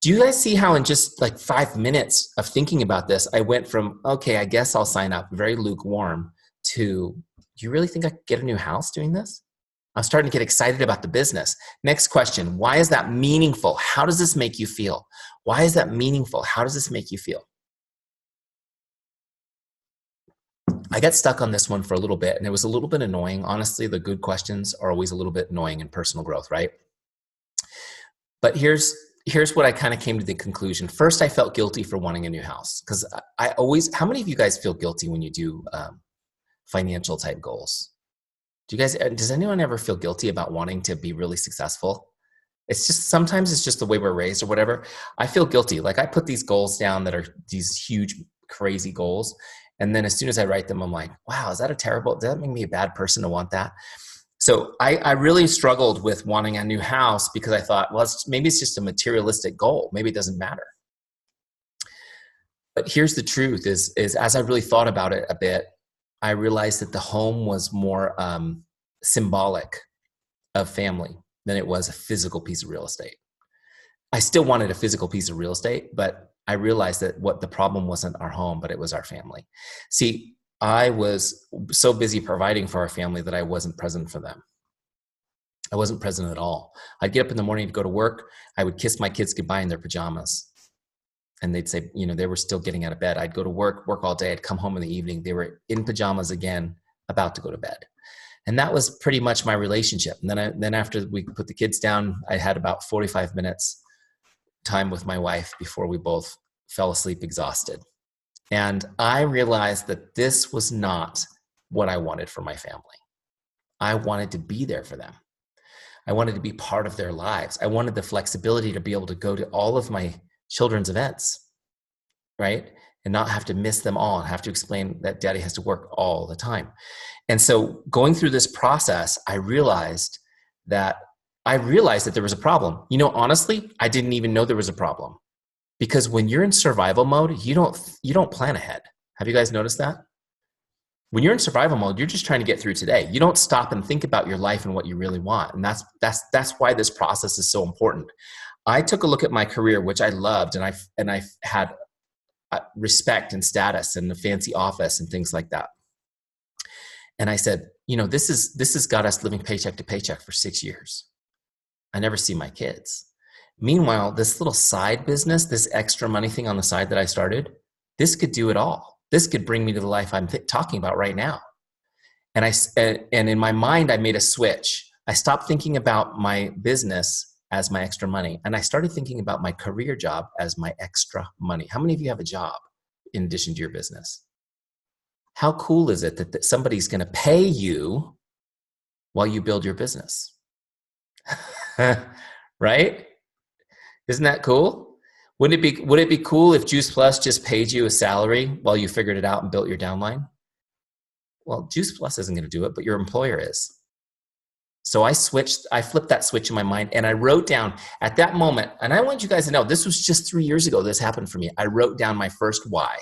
Do you guys see how in just like 5 minutes of thinking about this, I went from, okay, I guess I'll sign up, very lukewarm, to, do you really think I could get a new house doing this? I'm starting to get excited about the business. Next question, why is that meaningful? How does this make you feel? Why is that meaningful? How does this make you feel? I got stuck on this one for a little bit, and it was a little bit annoying. Honestly, the good questions are always a little bit annoying in personal growth, right? But here's what I kind of came to the conclusion. First, I felt guilty for wanting a new house, because I always, how many of you guys feel guilty when you do financial type goals? Does anyone ever feel guilty about wanting to be really successful? It's just, sometimes it's just the way we're raised or whatever. I feel guilty. Like, I put these goals down that are these huge, crazy goals. And then as soon as I write them, I'm like, wow, does that make me a bad person to want that? So I really struggled with wanting a new house, because I thought, well, maybe it's just a materialistic goal. Maybe it doesn't matter. But here's the truth is as I really thought about it a bit, I realized that the home was more symbolic of family than it was a physical piece of real estate. I still wanted a physical piece of real estate, but I realized that what the problem wasn't our home, but it was our family. See, I was so busy providing for our family that I wasn't present for them. I wasn't present at all. I'd get up in the morning to go to work. I would kiss my kids goodbye in their pajamas. And they'd say, they were still getting out of bed. I'd go to work all day. I'd come home in the evening. They were in pajamas again, about to go to bed. And that was pretty much my relationship. And then after we put the kids down, I had about 45 minutes time with my wife before we both fell asleep exhausted. And I realized that this was not what I wanted for my family. I wanted to be there for them. I wanted to be part of their lives. I wanted the flexibility to be able to go to all of my children's events, right? And not have to miss them all and have to explain that daddy has to work all the time. And so going through this process, I realized that there was a problem. Honestly, I didn't even know there was a problem, because when you're in survival mode, you don't plan ahead. Have you guys noticed that? When you're in survival mode, you're just trying to get through today. You don't stop and think about your life and what you really want. And that's why this process is so important. I took a look at my career, which I loved, and I had respect and status and a fancy office and things like that. And I said, this has got us living paycheck to paycheck for 6 years. I never see my kids. Meanwhile, this little side business, this extra money thing on the side that I started, this could do it all. This could bring me to the life I'm talking about right now. And in my mind, I made a switch. I stopped thinking about my business as my extra money, and I started thinking about my career job as my extra money. How many of you have a job in addition to your business? How cool is it that somebody's going to pay you while you build your business? Right? Isn't that cool? Would it be cool if Juice Plus just paid you a salary while you figured it out and built your downline? Well, Juice Plus isn't going to do it, but your employer is. So I flipped that switch in my mind, and I wrote down at that moment, and I want you guys to know, this was just 3 years ago this happened for me. I wrote down my first why,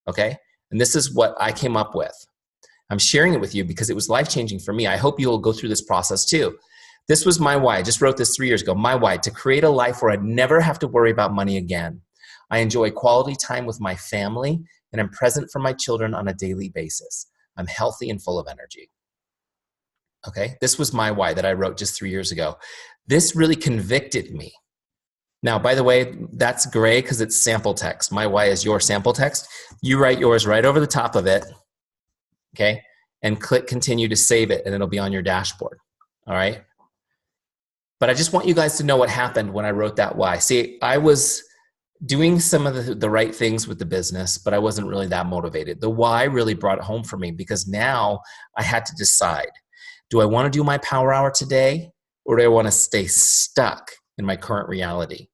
okay? And this is what I came up with. I'm sharing it with you because it was life-changing for me. I hope you'll go through this process too. This was my why. I just wrote this 3 years ago. My why: to create a life where I'd never have to worry about money again. I enjoy quality time with my family, and I'm present for my children on a daily basis. I'm healthy and full of energy. Okay, this was my why that I wrote just 3 years ago. This really convicted me. Now, by the way, that's gray because it's sample text. My why is your sample text. You write yours right over the top of it, okay, and click continue to save it, and it'll be on your dashboard, all right? But I just want you guys to know what happened when I wrote that why. See, I was doing some of the right things with the business, but I wasn't really that motivated. The why really brought it home for me because now I had to decide, do I want to do my power hour today or do I want to stay stuck in my current reality?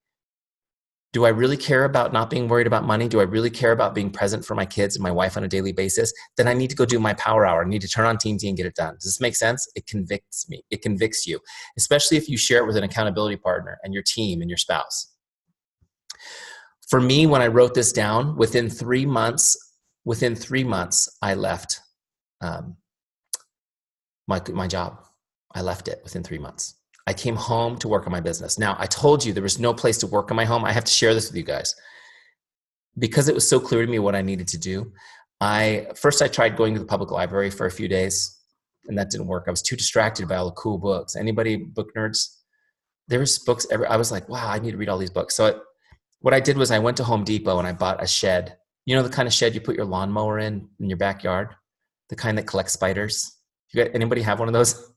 Do I really care about not being worried about money? Do I really care about being present for my kids and my wife on a daily basis? Then I need to go do my power hour. I need to turn on Teamzy and get it done. Does this make sense? It convicts me. It convicts you, especially if you share it with an accountability partner and your team and your spouse. For me, when I wrote this down, within 3 months, I left my job. I left it within 3 months. I came home to work on my business. Now, I told you there was no place to work in my home. I have to share this with you guys. Because it was so clear to me what I needed to do, first I tried going to the public library for a few days, and that didn't work. I was too distracted by all the cool books. Anybody book nerds? There was books I was like, wow, I need to read all these books. So what I did was I went to Home Depot and I bought a shed. You know the kind of shed you put your lawnmower in your backyard? The kind that collects spiders? Anybody have one of those?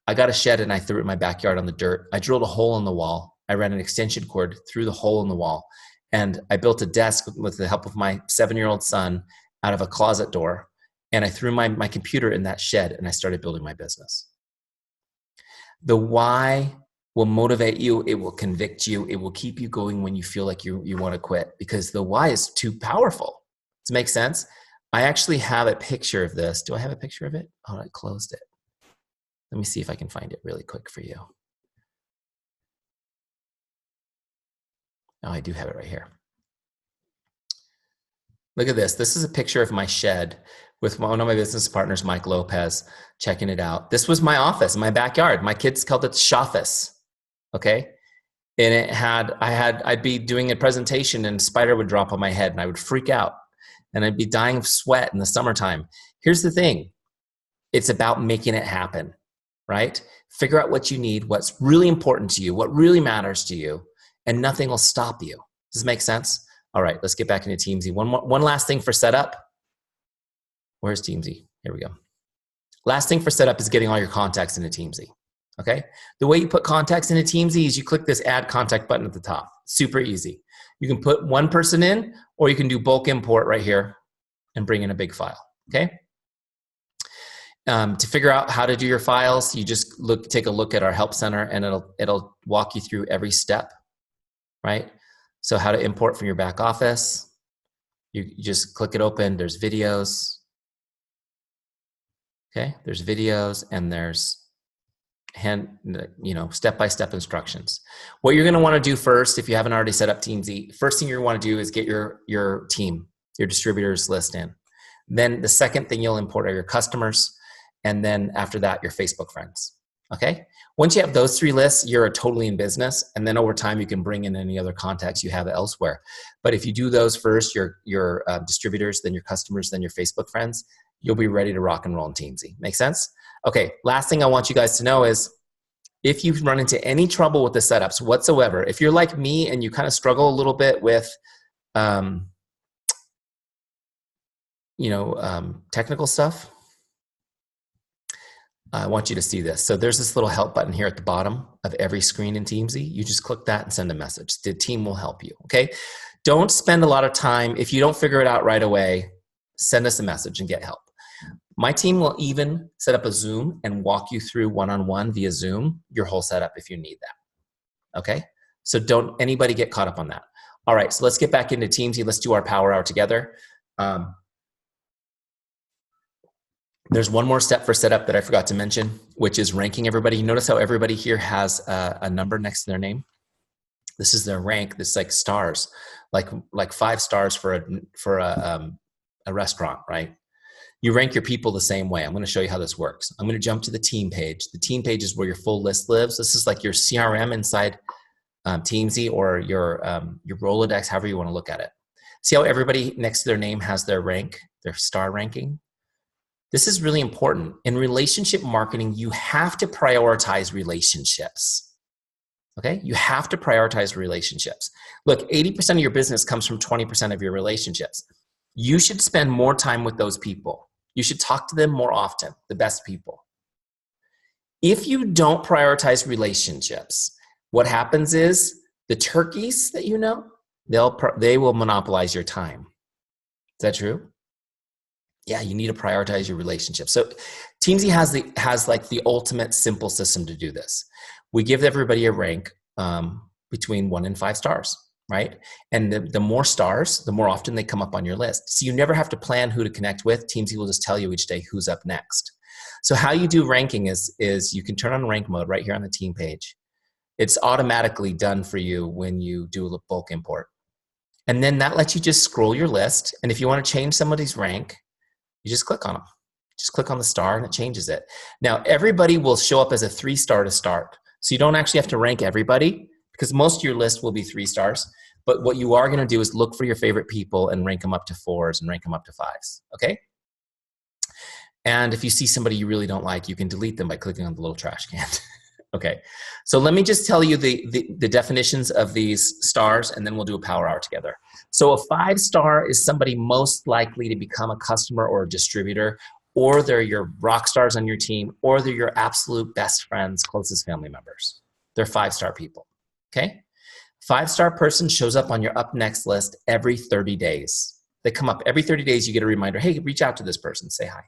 I got a shed and I threw it in my backyard on the dirt. I drilled a hole in the wall. I ran an extension cord through the hole in the wall. And I built a desk with the help of my 7-year-old son out of a closet door. And I threw my computer in that shed and I started building my business. The why will motivate you. It will convict you. It will keep you going when you feel like you want to quit, because the why is too powerful. Does it make sense? I actually have a picture of this. Do I have a picture of it? Oh, I closed it. Let me see if I can find it really quick for you. Oh, I do have it right here. Look at this. This is a picture of my shed with one of my business partners, Mike Lopez, checking it out. This was my office, my backyard. My kids called it Shoffice. Okay. And I'd be doing a presentation and a spider would drop on my head and I would freak out and I'd be dying of sweat in the summertime. Here's the thing. It's about making it happen, right? Figure out what you need, what's really important to you, what really matters to you, and nothing will stop you. Does this make sense? All right, let's get back into Teamzy. One last thing for setup. Where's Teamzy? Here we go. Last thing for setup is getting all your contacts into Teamzy. Okay? The way you put contacts into Teamzy is you click this add contact button at the top. Super easy. You can put one person in, or you can do bulk import right here and bring in a big file. Okay? To figure out how to do your files, you just take a look at our help center and it'll walk you through every step, right? So how to import from your back office. You just click it open. There's videos. Okay, there's videos and there's step-by-step instructions. What you're going to want to do first, if you haven't already set up Teamzy, first thing you want to do is get your team, your distributors list in. Then the second thing you'll import are your customers. And then after that, your Facebook friends. Okay. Once you have those 3 lists, you're totally in business. And then over time, you can bring in any other contacts you have elsewhere. But if you do those first, your distributors, then your customers, then your Facebook friends, you'll be ready to rock and roll in Teamzy. Make sense? Okay. Last thing I want you guys to know is if you run into any trouble with the setups whatsoever, if you're like me and you kind of struggle a little bit with, technical stuff, I want you to see this. So there's this little help button here at the bottom of every screen in Teamzy. You just click that and send a message. The team will help you, okay? Don't spend a lot of time. If you don't figure it out right away, send us a message and get help. My team will even set up a Zoom and walk you through one-on-one via Zoom, your whole setup if you need that, okay? So don't anybody get caught up on that. All right, so let's get back into Teamzy. Let's do our power hour together. There's one more step for setup that I forgot to mention, which is ranking everybody. You notice how everybody here has a number next to their name? This is their rank. This is like stars, like 5 stars for a restaurant, right? You rank your people the same way. I'm going to show you how this works. I'm going to jump to the team page. The team page is where your full list lives. This is like your CRM inside Teamzy or your Rolodex, however you want to look at it. See how everybody next to their name has their rank, their star ranking? This is really important. In relationship marketing, you have to prioritize relationships. Okay? You have to prioritize relationships. Look, 80% of your business comes from 20% of your relationships. You should spend more time with those people. You should talk to them more often, the best people. If you don't prioritize relationships, what happens is the turkeys that you know, they will monopolize your time. Is that true? Yeah, you need to prioritize your relationship. So Teamzy has like the ultimate simple system to do this. We give everybody a rank between 1 and 5 stars, right? And the more stars, the more often they come up on your list. So you never have to plan who to connect with. Teamzy will just tell you each day who's up next. So how you do ranking is you can turn on rank mode right here on the team page. It's automatically done for you when you do a bulk import. And then that lets you just scroll your list. And if you want to change somebody's rank, you just click on them. Just click on the star and it changes it. Now, everybody will show up as a 3-star to start. So you don't actually have to rank everybody because most of your list will be 3 stars. But what you are going to do is look for your favorite people and rank them up to 4s and rank them up to 5s. Okay? And if you see somebody you really don't like, you can delete them by clicking on the little trash can. Okay, so let me just tell you the definitions of these stars, and then we'll do a power hour together. So a 5-star is somebody most likely to become a customer or a distributor, or they're your rock stars on your team, or they're your absolute best friends, closest family members. They're 5-star people, okay? 5-star person shows up on your up next list every 30 days. They come up every 30 days, you get a reminder, hey, reach out to this person, say hi.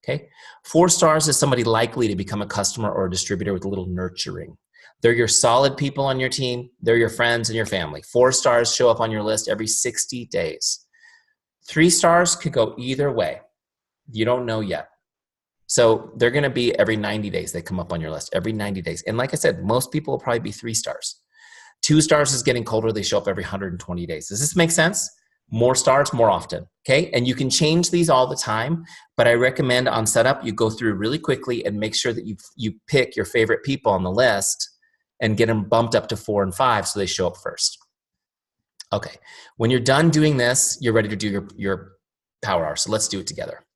Okay, 4 stars is somebody likely to become a customer or a distributor with a little nurturing. They're your solid people on your team. They're your friends and your family. 4 stars show up on your list every 60 days. 3 stars could go either way. You don't know yet. So they're going to be every 90 days. They come up on your list every 90 days. And like I said, most people will probably be 3 stars. 2 stars is getting colder. They show up every 120 days. Does this make sense? More stars, more often, okay? And you can change these all the time, but I recommend on setup, you go through really quickly and make sure that you pick your favorite people on the list and get them bumped up to 4 and 5 so they show up first. Okay, when you're done doing this, you're ready to do your power hour, so let's do it together.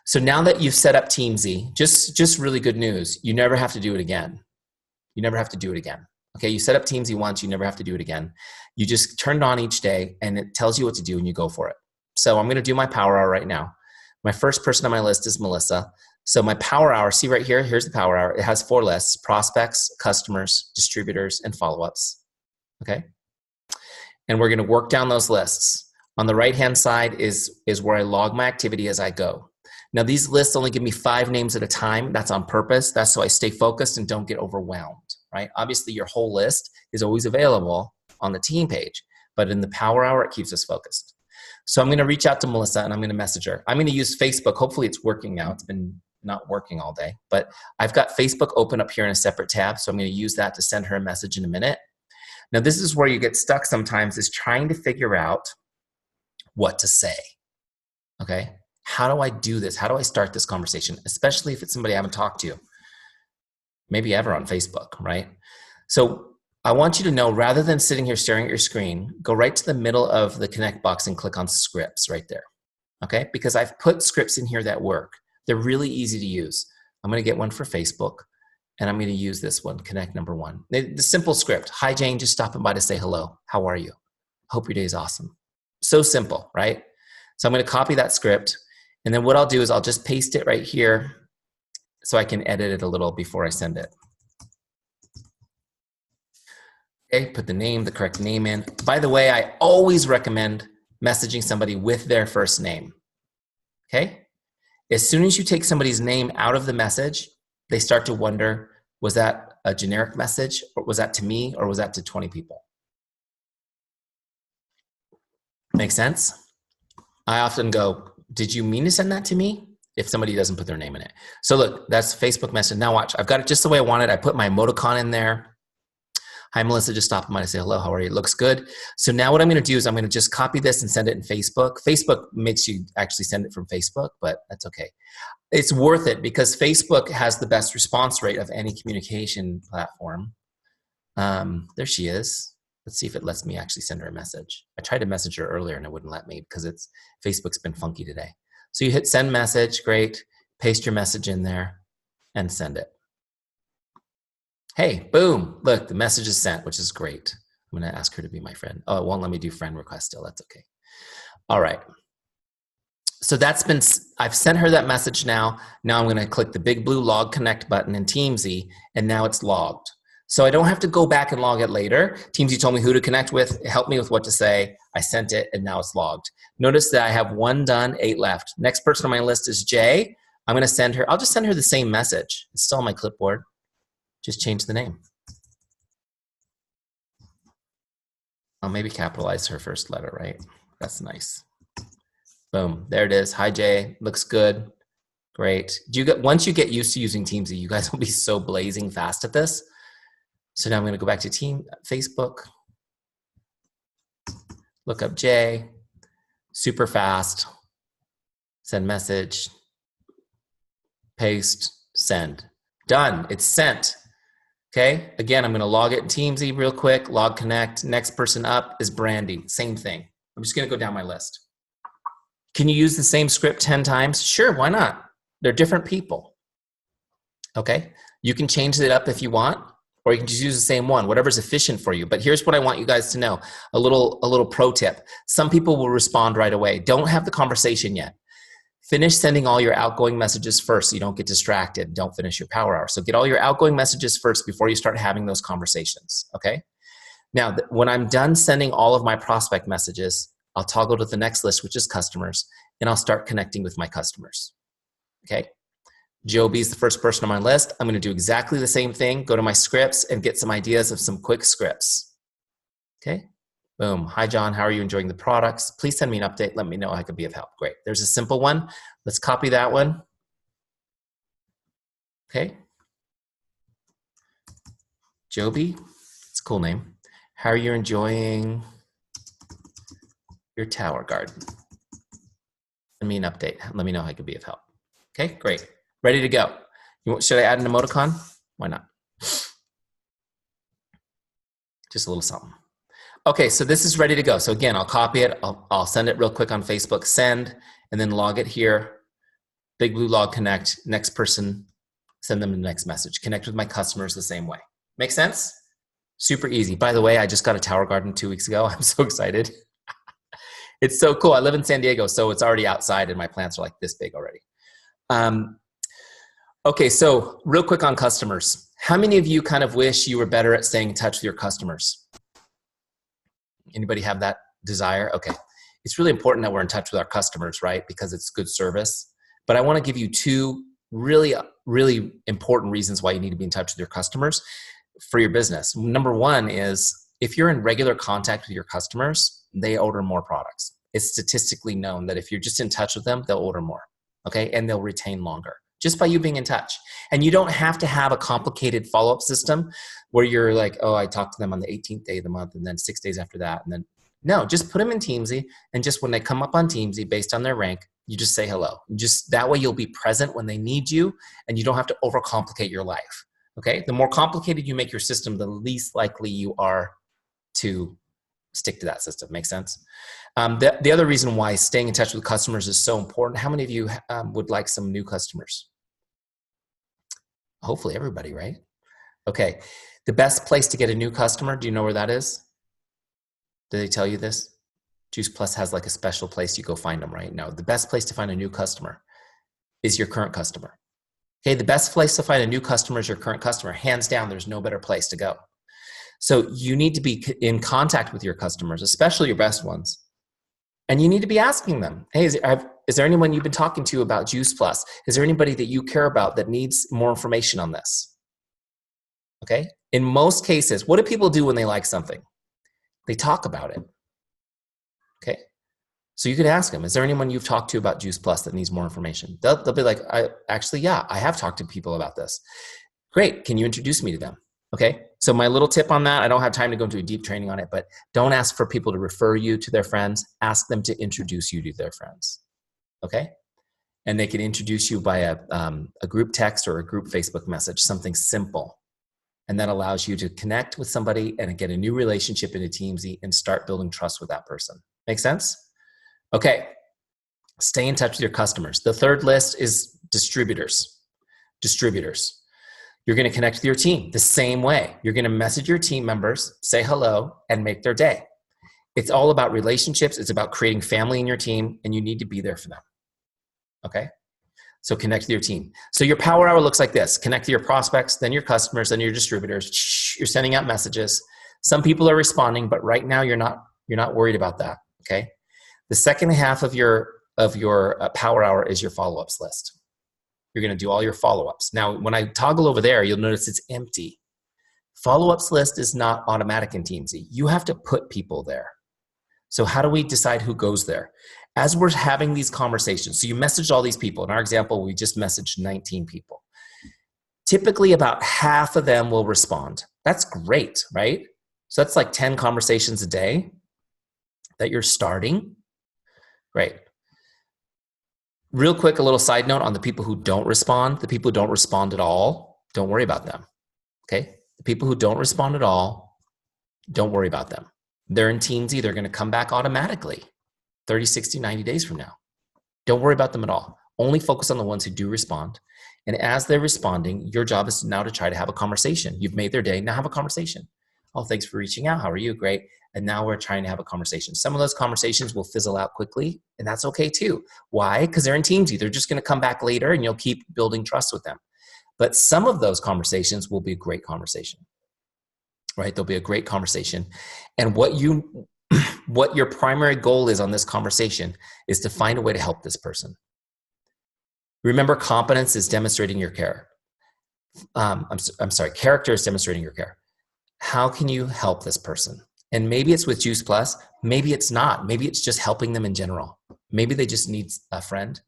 So now that you've set up Teamzy, just really good news, you never have to do it again. You never have to do it again. Okay, you set up Teamzy once, you never have to do it again. You just turn it on each day and it tells you what to do and you go for it. So I'm going to do my power hour right now. My first person on my list is Melissa. So my power hour, see right here, here's the power hour. It has 4 lists: prospects, customers, distributors, and follow-ups. Okay? And we're going to work down those lists. On the right-hand side is where I log my activity as I go. Now these lists only give me 5 names at a time. That's on purpose. That's so I stay focused and don't get overwhelmed. Right? Obviously, your whole list is always available on the team page, but in the power hour, it keeps us focused. So I'm going to reach out to Melissa and I'm going to message her. I'm going to use Facebook. Hopefully it's working now. It's been not working all day, but I've got Facebook open up here in a separate tab. So I'm going to use that to send her a message in a minute. Now, this is where you get stuck sometimes, is trying to figure out what to say. Okay. How do I do this? How do I start this conversation? Especially if it's somebody I haven't talked to. Maybe ever on Facebook, right? So I want you to know, rather than sitting here staring at your screen, go right to the middle of the connect box and click on scripts right there, okay? Because I've put scripts in here that work. They're really easy to use. I'm gonna get one for Facebook, and I'm gonna use this one, connect number 1. The simple script: hi Jane, just stopping by to say hello. How are you? Hope your day is awesome. So simple, right? So I'm gonna copy that script, and then what I'll do is I'll just paste it right here so I can edit it a little before I send it. Okay, put the correct name in. By the way, I always recommend messaging somebody with their first name. Okay? As soon as you take somebody's name out of the message, they start to wonder, was that a generic message, or was that to me, or was that to 20 people? Make sense? I often go, did you mean to send that to me? If somebody doesn't put their name in it. So look, that's Facebook message. Now watch, I've got it just the way I want it. I put my emoticon in there. Hi, Melissa, just stopping by to say hello. How are you? It looks good. So now what I'm going to do is I'm going to just copy this and send it in Facebook. Facebook makes you actually send it from Facebook, but that's okay. It's worth it because Facebook has the best response rate of any communication platform. There she is. Let's see if it lets me actually send her a message. I tried to message her earlier and it wouldn't let me because Facebook's been funky today. So you hit send message, great. Paste your message in there and send it. Hey, boom, look, the message is sent, which is great. I'm gonna ask her to be my friend. Oh, it won't let me do friend request still, that's okay. All right. So I've sent her that message now. Now I'm going to click the big blue log connect button in Teamzy, and now it's logged. So I don't have to go back and log it later. Teamzy told me who to connect with, it helped me with what to say. I sent it, and now it's logged. Notice that I have 1 done, 8 left. Next person on my list is Jay. I'm going to send her, I'll just send her the same message. It's still on my clipboard. Just change the name. I'll maybe capitalize her first letter, right? That's nice. Boom, there it is. Hi, Jay. Looks good. Great. Once you get used to using Teamzy, you guys will be so blazing fast at this. So now I'm going to go back to Facebook. Look up Jay. Super fast. Send message. Paste. Send. Done. It's sent. Okay. Again, I'm going to log it in Teamzy real quick. Log connect. Next person up is Brandy. Same thing. I'm just going to go down my list. Can you use the same script 10 times? Sure, why not? They're different people. Okay? You can change it up if you want, or you can just use the same one, whatever's efficient for you. But here's what I want you guys to know, a little pro tip. Some people will respond right away. Don't have the conversation yet. Finish sending all your outgoing messages first so you don't get distracted. Don't finish your power hour. So get all your outgoing messages first before you start having those conversations, okay? Now, when I'm done sending all of my prospect messages, I'll toggle to the next list, which is customers, and I'll start connecting with my customers, okay? Joby is the first person on my list. I'm gonna do exactly the same thing, go to my scripts and get some ideas of some quick scripts, okay? Boom, hi John, how are you enjoying the products? Please send me an update, let me know how I could be of help. Great, there's a simple one. Let's copy that one, okay? Joby, it's a cool name. How are you enjoying your tower garden? Send me an update. Let me know how I could be of help. Okay, great. Ready to go. Should I add an emoticon? Why not? Just a little something. Okay, so this is ready to go. So again, I'll copy it. I'll send it real quick on Facebook, send, and then log it here. Big blue log connect. Next person, send them the next message. Connect with my customers the same way. Make sense? Super easy. By the way, I just got a tower garden 2 weeks ago. I'm so excited. It's so cool. I live in San Diego, so it's already outside and my plants are like this big already. Okay, so real quick on customers. How many of you kind of wish you were better at staying in touch with your customers? Anybody have that desire? Okay. It's really important that we're in touch with our customers, right? Because it's good service. But I want to give you 2 really, really important reasons why you need to be in touch with your customers for your business. Number 1 is if you're in regular contact with your customers, they order more products. It's statistically known that if you're just in touch with them, they'll order more, okay? And they'll retain longer just by you being in touch. And you don't have to have a complicated follow-up system where you're like, oh, I talked to them on the 18th day of the month and then 6 days after that. And then, no, just put them in Teamzy, and just when they come up on Teamzy based on their rank, you just say hello. Just that way you'll be present when they need you and you don't have to overcomplicate your life, okay? The more complicated you make your system, the least likely you are to stick to that system. Make sense? The other reason why staying in touch with customers is so important, how many of you would like some new customers? Hopefully everybody, right? Okay. The best place to get a new customer, do you know where that is? Did they tell you this? Juice Plus has like a special place you go find them, right? No, the best place to find a new customer is your current customer. Okay, the best place to find a new customer is your current customer. Hands down, there's no better place to go. So you need to be in contact with your customers, especially your best ones. And you need to be asking them, hey, is there anyone you've been talking to about Juice Plus? Is there anybody that you care about that needs more information on this? Okay? In most cases, what do people do when they like something? They talk about it. Okay? So you could ask them, is there anyone you've talked to about Juice Plus that needs more information? They'll be like, yeah, I have talked to people about this. Great, can you introduce me to them? Okay, so my little tip on that, I don't have time to go into a deep training on it, but don't ask for people to refer you to their friends. Ask them to introduce you to their friends, okay? And they can introduce you by a group text or a group Facebook message, something simple. And that allows you to connect with somebody and get a new relationship into Teamzy and start building trust with that person. Make sense? Okay, stay in touch with your customers. The third list is distributors. Distributors. You're going to connect with your team the same way. You're going to message your team members, say hello, and make their day. It's all about relationships. It's about creating family in your team, and you need to be there for them. Okay. So connect with your team. So your power hour looks like this. Connect to your prospects, then your customers, then your distributors. You're sending out messages. Some people are responding, but right now you're not worried about that. Okay. The second half of your power hour is your follow-ups list. You're going to do all your follow-ups. Now, when I toggle over there, you'll notice it's empty. Follow-ups list is not automatic in Teamzy. You have to put people there. So how do we decide who goes there? As we're having these conversations, so you messaged all these people. In our example, we just messaged 19 people. Typically about half of them will respond. That's great, right? So that's like 10 conversations a day that you're starting. Great. Real quick, a little side note on the people who don't respond. The people who don't respond at all, don't worry about them, okay? The people who don't respond at all, don't worry about them. They're in Teamzy. They're going to come back automatically 30, 60, 90 days from now. Don't worry about them at all. Only focus on the ones who do respond. And as they're responding, your job is now to try to have a conversation. You've made their day. Now have a conversation. Oh, thanks for reaching out. How are you? Great. And now we're trying to have a conversation. Some of those conversations will fizzle out quickly, and that's okay too. Why? Because they're in Teamzy. They're just going to come back later, and you'll keep building trust with them. But some of those conversations will be a great conversation, right? They'll be a great conversation. And what your primary goal is on this conversation is to find a way to help this person. Remember, competence is demonstrating your care. I'm sorry, character is demonstrating your care. How can you help this person? And maybe it's with Juice Plus, maybe it's not. Maybe it's just helping them in general. Maybe they just need a friend.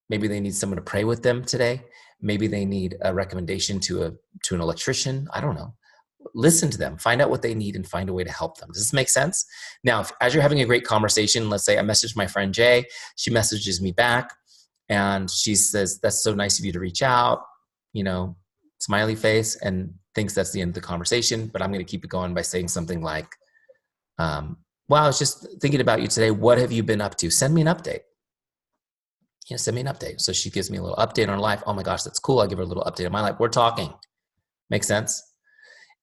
Maybe they need someone to pray with them today. Maybe they need a recommendation to an electrician. I don't know. Listen to them, find out what they need, and find a way to help them. Does this make sense? Now, as you're having a great conversation, let's say I messaged my friend Jay, she messages me back, and she says, "That's so nice of you to reach out," smiley face, and thinks that's the end of the conversation, but I'm going to keep it going by saying something like, wow, I was just thinking about you today. What have you been up to? Send me an update. Send me an update. So she gives me a little update on her life. Oh my gosh, that's cool. I'll give her a little update on my life. We're talking. Make sense?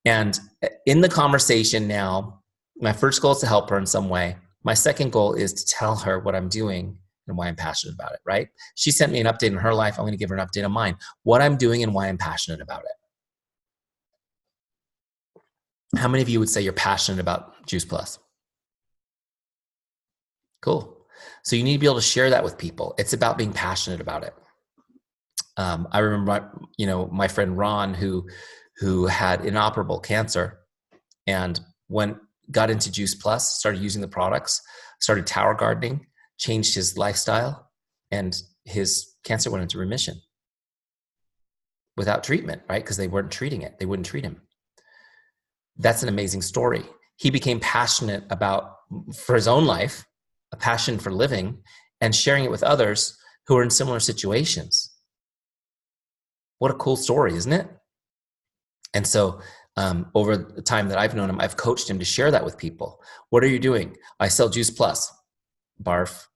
And in the conversation now, my first goal is to help her in some way. My second goal is to tell her what I'm doing and why I'm passionate about it, right? She sent me an update on her life. I'm going to give her an update on mine. What I'm doing and why I'm passionate about it. How many of you would say you're passionate about Juice Plus? Cool. So you need to be able to share that with people. It's about being passionate about it. I remember, my friend Ron, who had inoperable cancer, and got into Juice Plus, started using the products, started tower gardening, changed his lifestyle, and his cancer went into remission without treatment, right? Because they weren't treating it. They wouldn't treat him. That's an amazing story. He became passionate for his own life, a passion for living, and sharing it with others who are in similar situations. What a cool story, isn't it? And so over the time that I've known him, I've coached him to share that with people. What are you doing? I sell Juice Plus. Barf.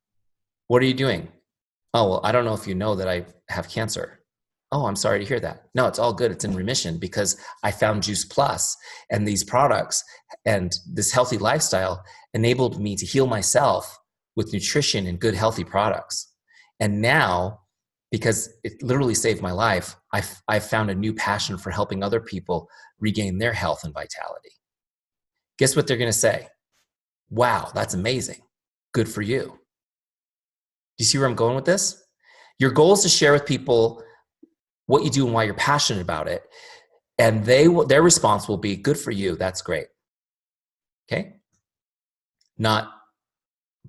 What are you doing? Oh, well, I don't know if you know that I have cancer. Oh, I'm sorry to hear that. No, it's all good. It's in remission because I found Juice Plus, and these products and this healthy lifestyle enabled me to heal myself with nutrition and good, healthy products. And now, because it literally saved my life, I've found a new passion for helping other people regain their health and vitality. Guess what they're going to say? Wow, that's amazing. Good for you. Do you see where I'm going with this? Your goal is to share with people what you do and why you're passionate about it. And their response will be, good for you. That's great. Okay? Not,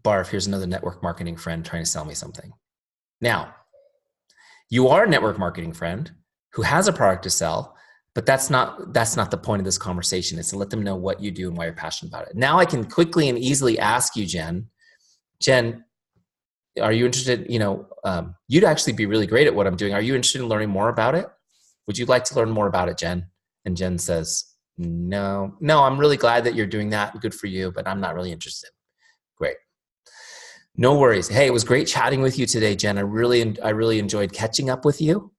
barf, here's another network marketing friend trying to sell me something. Now, you are a network marketing friend who has a product to sell, but that's not the point of this conversation. It's to let them know what you do and why you're passionate about it. Now I can quickly and easily ask you, Jen, are you interested? You'd actually be really great at what I'm doing. Are you interested in learning more about it? Would you like to learn more about it, Jen? And Jen says, no, I'm really glad that you're doing that. Good for you, but I'm not really interested. Great. No worries. Hey, it was great chatting with you today, Jen. I really enjoyed catching up with you.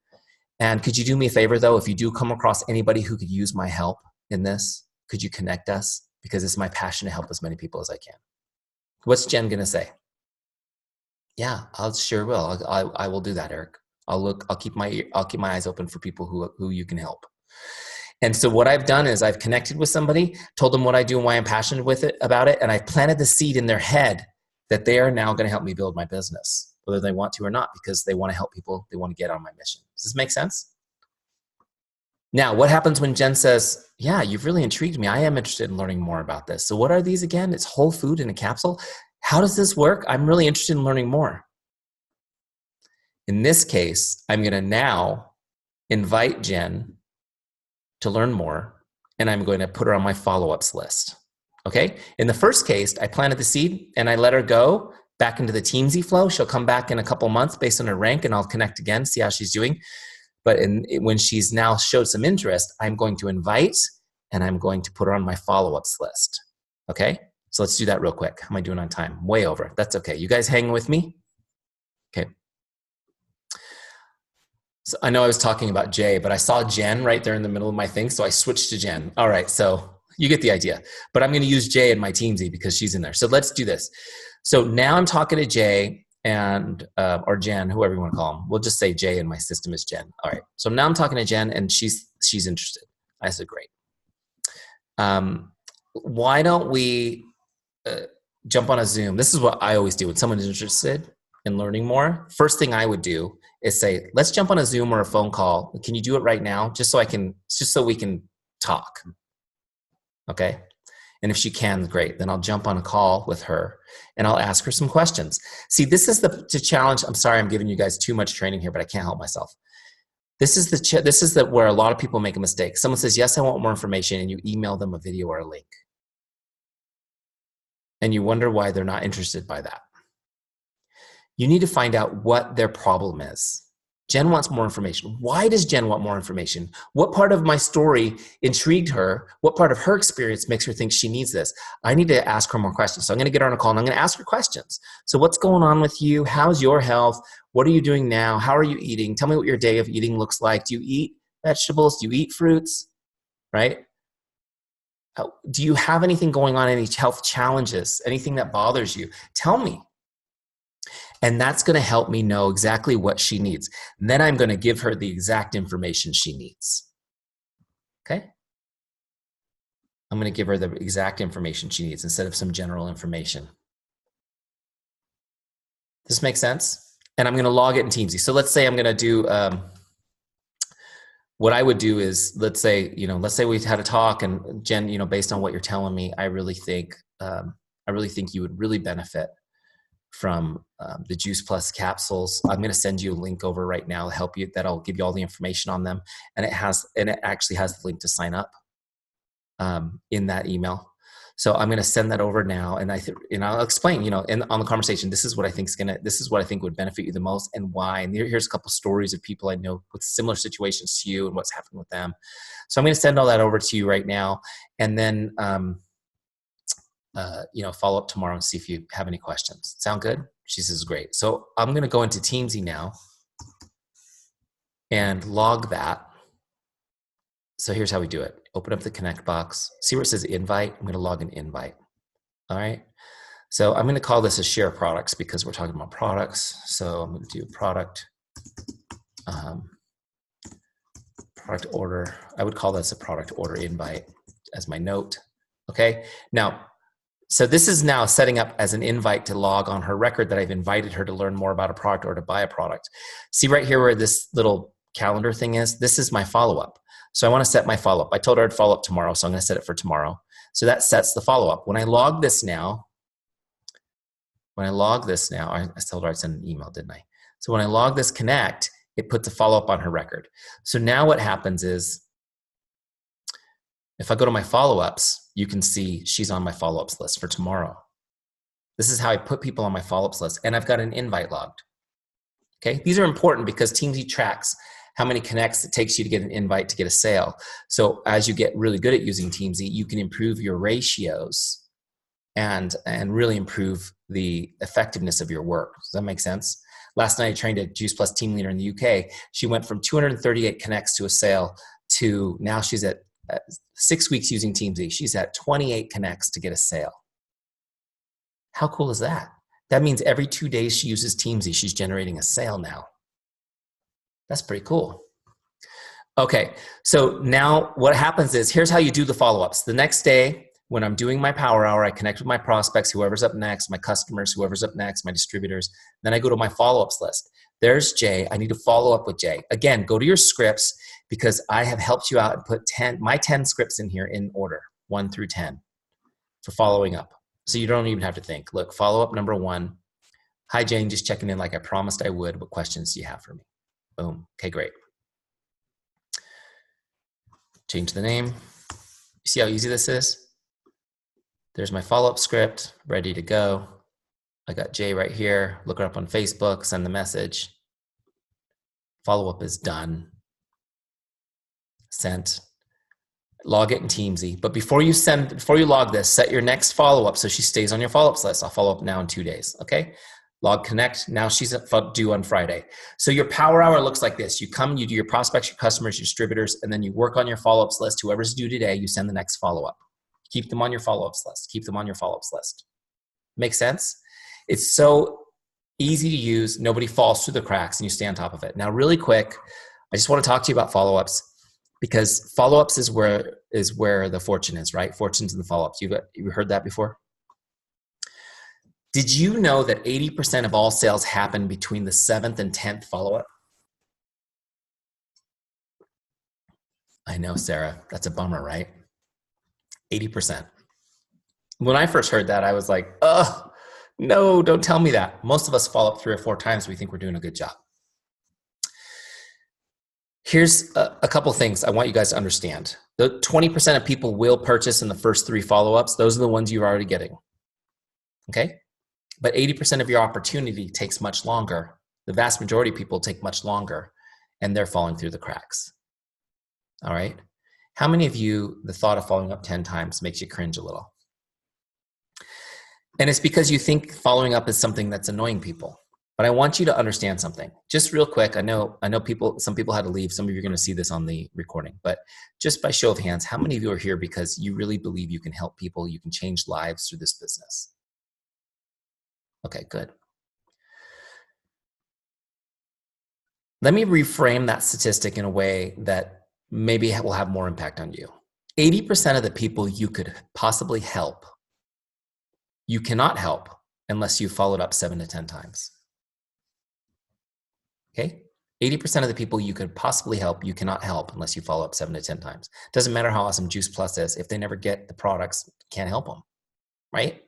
And could you do me a favor, though? If you do come across anybody who could use my help in this, could you connect us? Because it's my passion to help as many people as I can. What's Jen going to say? Yeah, I'll sure will. I will do that, Eric. I'll keep my eyes open for people who you can help. And so what I've done is I've connected with somebody, told them what I do and why I'm passionate about it, and I planted the seed in their head that they are now going to help me build my business, whether they want to or not, because they want to help people. They want to get on my mission. Does this make sense? Now, what happens when Jen says, yeah, you've really intrigued me. I am interested in learning more about this. So what are these again? It's whole food in a capsule. How does this work? I'm really interested in learning more. In this case, I'm going to now invite Jen to learn more, and I'm going to put her on my follow-ups list. Okay? In the first case, I planted the seed and I let her go back into the Teamzy flow. She'll come back in a couple months based on her rank, and I'll connect again, see how she's doing. But when she's now showed some interest, I'm going to invite and I'm going to put her on my follow-ups list. Okay? So let's do that real quick. How am I doing on time? Way over. That's okay. You guys hanging with me? Okay. So I know I was talking about Jay, but I saw Jen right there in the middle of my thing, so I switched to Jen. All right, so you get the idea. But I'm going to use Jay in my Teamzy because she's in there. So let's do this. So now I'm talking to Jay and or Jen, whoever you want to call him. We'll just say Jay, and my system is Jen. All right. So now I'm talking to Jen, and she's interested. I said, great. Why don't we jump on a Zoom? This is what I always do when someone is interested in learning more. First thing I would do is say, let's jump on a Zoom or a phone call. Can you do it right now? Just so we can talk. Okay. And if she can, great. Then I'll jump on a call with her and I'll ask her some questions. See, this is the challenge. I'm sorry, I'm giving you guys too much training here, but I can't help myself. This is where a lot of people make a mistake. Someone says, yes, I want more information, and you email them a video or a link. And you wonder why they're not interested by that. You need to find out what their problem is. Jen wants more information. Why does Jen want more information? What part of my story intrigued her? What part of her experience makes her think she needs this? I need to ask her more questions. So I'm going to get her on a call and I'm going to ask her questions. So what's going on with you? How's your health? What are you doing now? How are you eating? Tell me what your day of eating looks like. Do you eat vegetables? Do you eat fruits? Right? Do you have anything going on, any health challenges, anything that bothers you? Tell me. And that's going to help me know exactly what she needs. And then I'm going to give her the exact information she needs. Okay? I'm going to give her the exact information she needs instead of some general information. Does this make sense? And I'm going to log it in Teamzy. So let's say I'm going to do, what I would do is, let's say we had a talk, and Jen, based on what you're telling me, I really think you would really benefit from the Juice Plus capsules. I'm going to send you a link over right now to help you. That'll give you all the information on them, and it actually has the link to sign up in that email. So I'm going to send that over now, and I'll explain, on the conversation, this is what I think would benefit you the most, and why. And here's a couple stories of people I know with similar situations to you and what's happened with them. So I'm going to send all that over to you right now, and then follow up tomorrow and see if you have any questions. Sound good? She says, great. So I'm going to go into Teamzy now and log that. So here's how we do it. Open up the connect box. See where it says invite? I'm going to log an invite. All right. So I'm going to call this a share products because we're talking about products. So I'm going to do product order. I would call this a product order invite as my note. Okay. Now, so this is now setting up as an invite to log on her record that I've invited her to learn more about a product or to buy a product. See right here where this little calendar thing is? This is my follow-up. So I want to set my follow-up. I told her I'd follow up tomorrow, so I'm going to set it for tomorrow. So that sets the follow-up. When I log this now, I told her I'd send an email, didn't I? So when I log this connect, it puts a follow-up on her record. So now what happens is, if I go to my follow-ups, you can see she's on my follow-ups list for tomorrow. This is how I put people on my follow-ups list, and I've got an invite logged. Okay, these are important because Teamzy tracks how many connects it takes you to get an invite to get a sale. So as you get really good at using Teamzy, you can improve your ratios and really improve the effectiveness of your work. Does that make sense? Last night I trained a Juice Plus team leader in the UK. She went from 238 connects to a sale to now she's at 6 weeks using Teamzy. She's at 28 connects to get a sale. How cool is that? That means every 2 days she uses Teamzy, she's generating a sale now. That's pretty cool. Okay, so now what happens is, here's how you do the follow-ups. The next day, when I'm doing my power hour, I connect with my prospects, whoever's up next, my customers, whoever's up next, my distributors. Then I go to my follow-ups list. There's Jay. I need to follow up with Jay. Again, go to your scripts because I have helped you out and put my 10 scripts in here in order, 1 through 10, for following up. So you don't even have to think. Look, follow-up number 1. Hi, Jane, just checking in like I promised I would. What questions do you have for me? Boom. Okay, great. Change the name. You see how easy this is? There's my follow-up script, ready to go. I got Jay right here. Look her up on Facebook, send the message. Follow-up is done. Sent. Log it in Teamzy. But before you log this, set your next follow-up so she stays on your follow-ups list. I'll follow up now in 2 days, okay? Log connect. Now she's due on Friday. So your power hour looks like this. You come, you do your prospects, your customers, your distributors, and then you work on your follow-ups list. Whoever's due today, you send the next follow-up. Keep them on your follow-ups list. Keep them on your follow-ups list. Make sense? It's so easy to use. Nobody falls through the cracks and you stay on top of it. Now, really quick, I just want to talk to you about follow-ups because follow-ups is where the fortune is, right? Fortune's in the follow-ups. You've heard that before? Did you know that 80% of all sales happen between the 7th and 10th follow-up? I know, Sarah. That's a bummer, right? 80%. When I first heard that, I was like, oh, no, don't tell me that. Most of us follow up 3 or 4 times. We think we're doing a good job. Here's a couple things I want you guys to understand. The 20% of people will purchase in the first 3 follow-ups. Those are the ones you're already getting. Okay? But 80% of your opportunity takes much longer. The vast majority of people take much longer, and they're falling through the cracks. All right? How many of you, the thought of following up 10 times makes you cringe a little? And it's because you think following up is something that's annoying people. But I want you to understand something. Just real quick, I know some people had to leave. Some of you are going to see this on the recording. But just by show of hands, how many of you are here because you really believe you can help people, you can change lives through this business? Okay, good. Let me reframe that statistic in a way that maybe will have more impact on you. 80% of the people you could possibly help, you cannot help unless you followed up 7 to 10 times. Okay? 80% of the people you could possibly help, you cannot help unless you follow up 7 to 10 times. Doesn't matter how awesome Juice Plus is. If they never get the products, can't help them, right?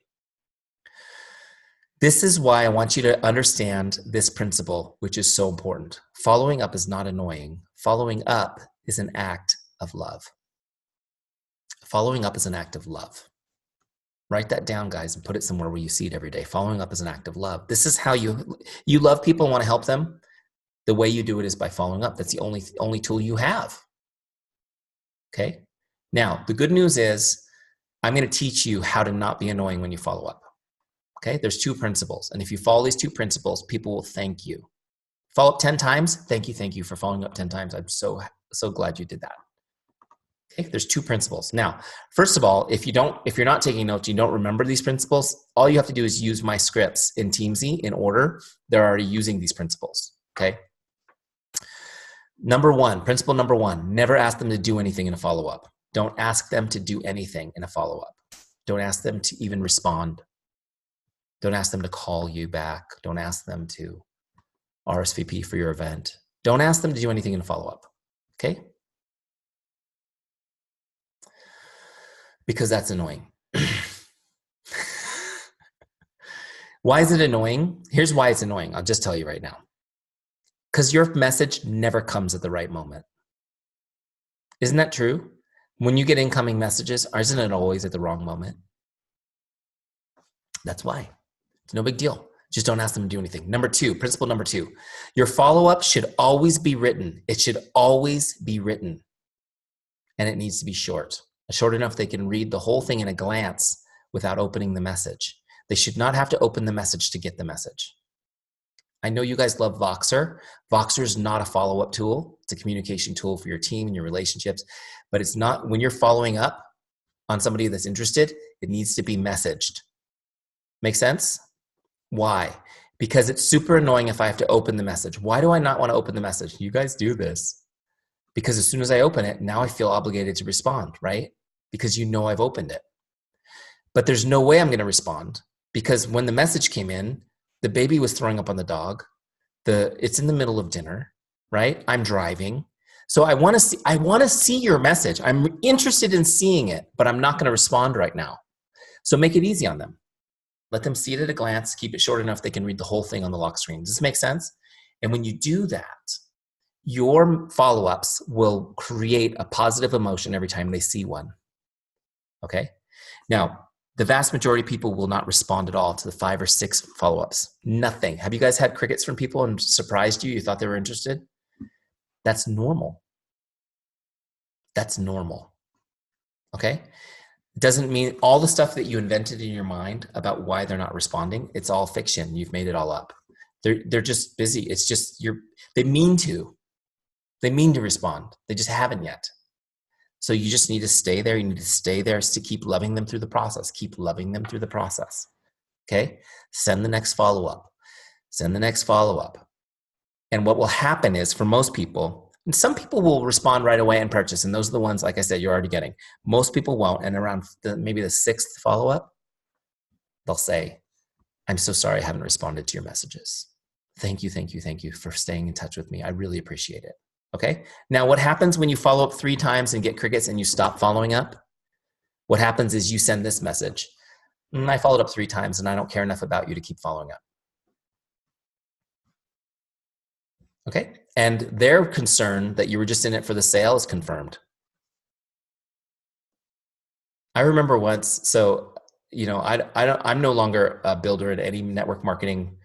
This is why I want you to understand this principle, which is so important. Following up is not annoying. Following up is an act of love. Following up is an act of love. Write that down, guys, and put it somewhere where you see it every day. Following up is an act of love. This is how you love people and want to help them. The way you do it is by following up. That's the only tool you have. Okay? Now, the good news is I'm going to teach you how to not be annoying when you follow up. Okay? There's 2 principles. And if you follow these 2 principles, people will thank you. Follow up 10 times. Thank you for following up 10 times. I'm so glad you did that. Okay? There's 2 principles. Now, first of all, if you're not taking notes, you don't remember these principles, all you have to do is use my scripts in Teamzy in order. They're already using these principles. Okay? Principle number 1, never ask them to do anything in a follow-up. Don't ask them to do anything in a follow-up. Don't ask them to even respond. Don't ask them to call you back. Don't ask them to RSVP for your event. Don't ask them to do anything in a follow-up, okay? Because that's annoying. Why is it annoying? Here's why it's annoying. I'll just tell you right now. Because your message never comes at the right moment. Isn't that true? When you get incoming messages, isn't it always at the wrong moment? That's why. It's no big deal. Just don't ask them to do anything. Principle number 2, your follow-up should always be written. It should always be written. And it needs to be short. Short enough they can read the whole thing in a glance without opening the message. They should not have to open the message to get the message. I know you guys love Voxer. Voxer is not a follow-up tool. It's a communication tool for your team and your relationships. But it's not, when you're following up on somebody that's interested, it needs to be messaged. Make sense? Why? Because it's super annoying if I have to open the message. Why do I not want to open the message? You guys do this. Because as soon as I open it, now I feel obligated to respond, right? Because you know I've opened it. But there's no way I'm going to respond because when the message came in, the baby was throwing up on the dog. It's in the middle of dinner, right? I'm driving. So I want to see your message. I'm interested in seeing it, but I'm not going to respond right now. So make it easy on them. Let them see it at a glance, keep it short enough they can read the whole thing on the lock screen. Does this make sense? And when you do that, your follow-ups will create a positive emotion every time they see one. Okay? Now, the vast majority of people will not respond at all to the 5 or 6 follow-ups. Nothing. Have you guys had crickets from people and surprised you? You thought they were interested? That's normal. That's normal. Okay? Doesn't mean all the stuff that you invented in your mind about why they're not responding, it's all fiction. You've made it all up. They're just busy. It's just they mean to. They mean to respond. They just haven't yet. So you just need to stay there. You need to stay there to keep loving them through the process. Keep loving them through the process. Okay? Send the next follow-up. Send the next follow-up. And what will happen is for most people, and some people will respond right away and purchase, and those are the ones, like I said, you're already getting. Most people won't, and around maybe the 6th follow-up, they'll say, I'm so sorry I haven't responded to your messages. Thank you for staying in touch with me. I really appreciate it. Okay? Now, what happens when you follow up 3 times and get crickets and you stop following up? What happens is you send this message. I followed up 3 times and I don't care enough about you to keep following up. Okay? And their concern that you were just in it for the sale is confirmed. I remember once, so, I'm no longer a builder in any network marketing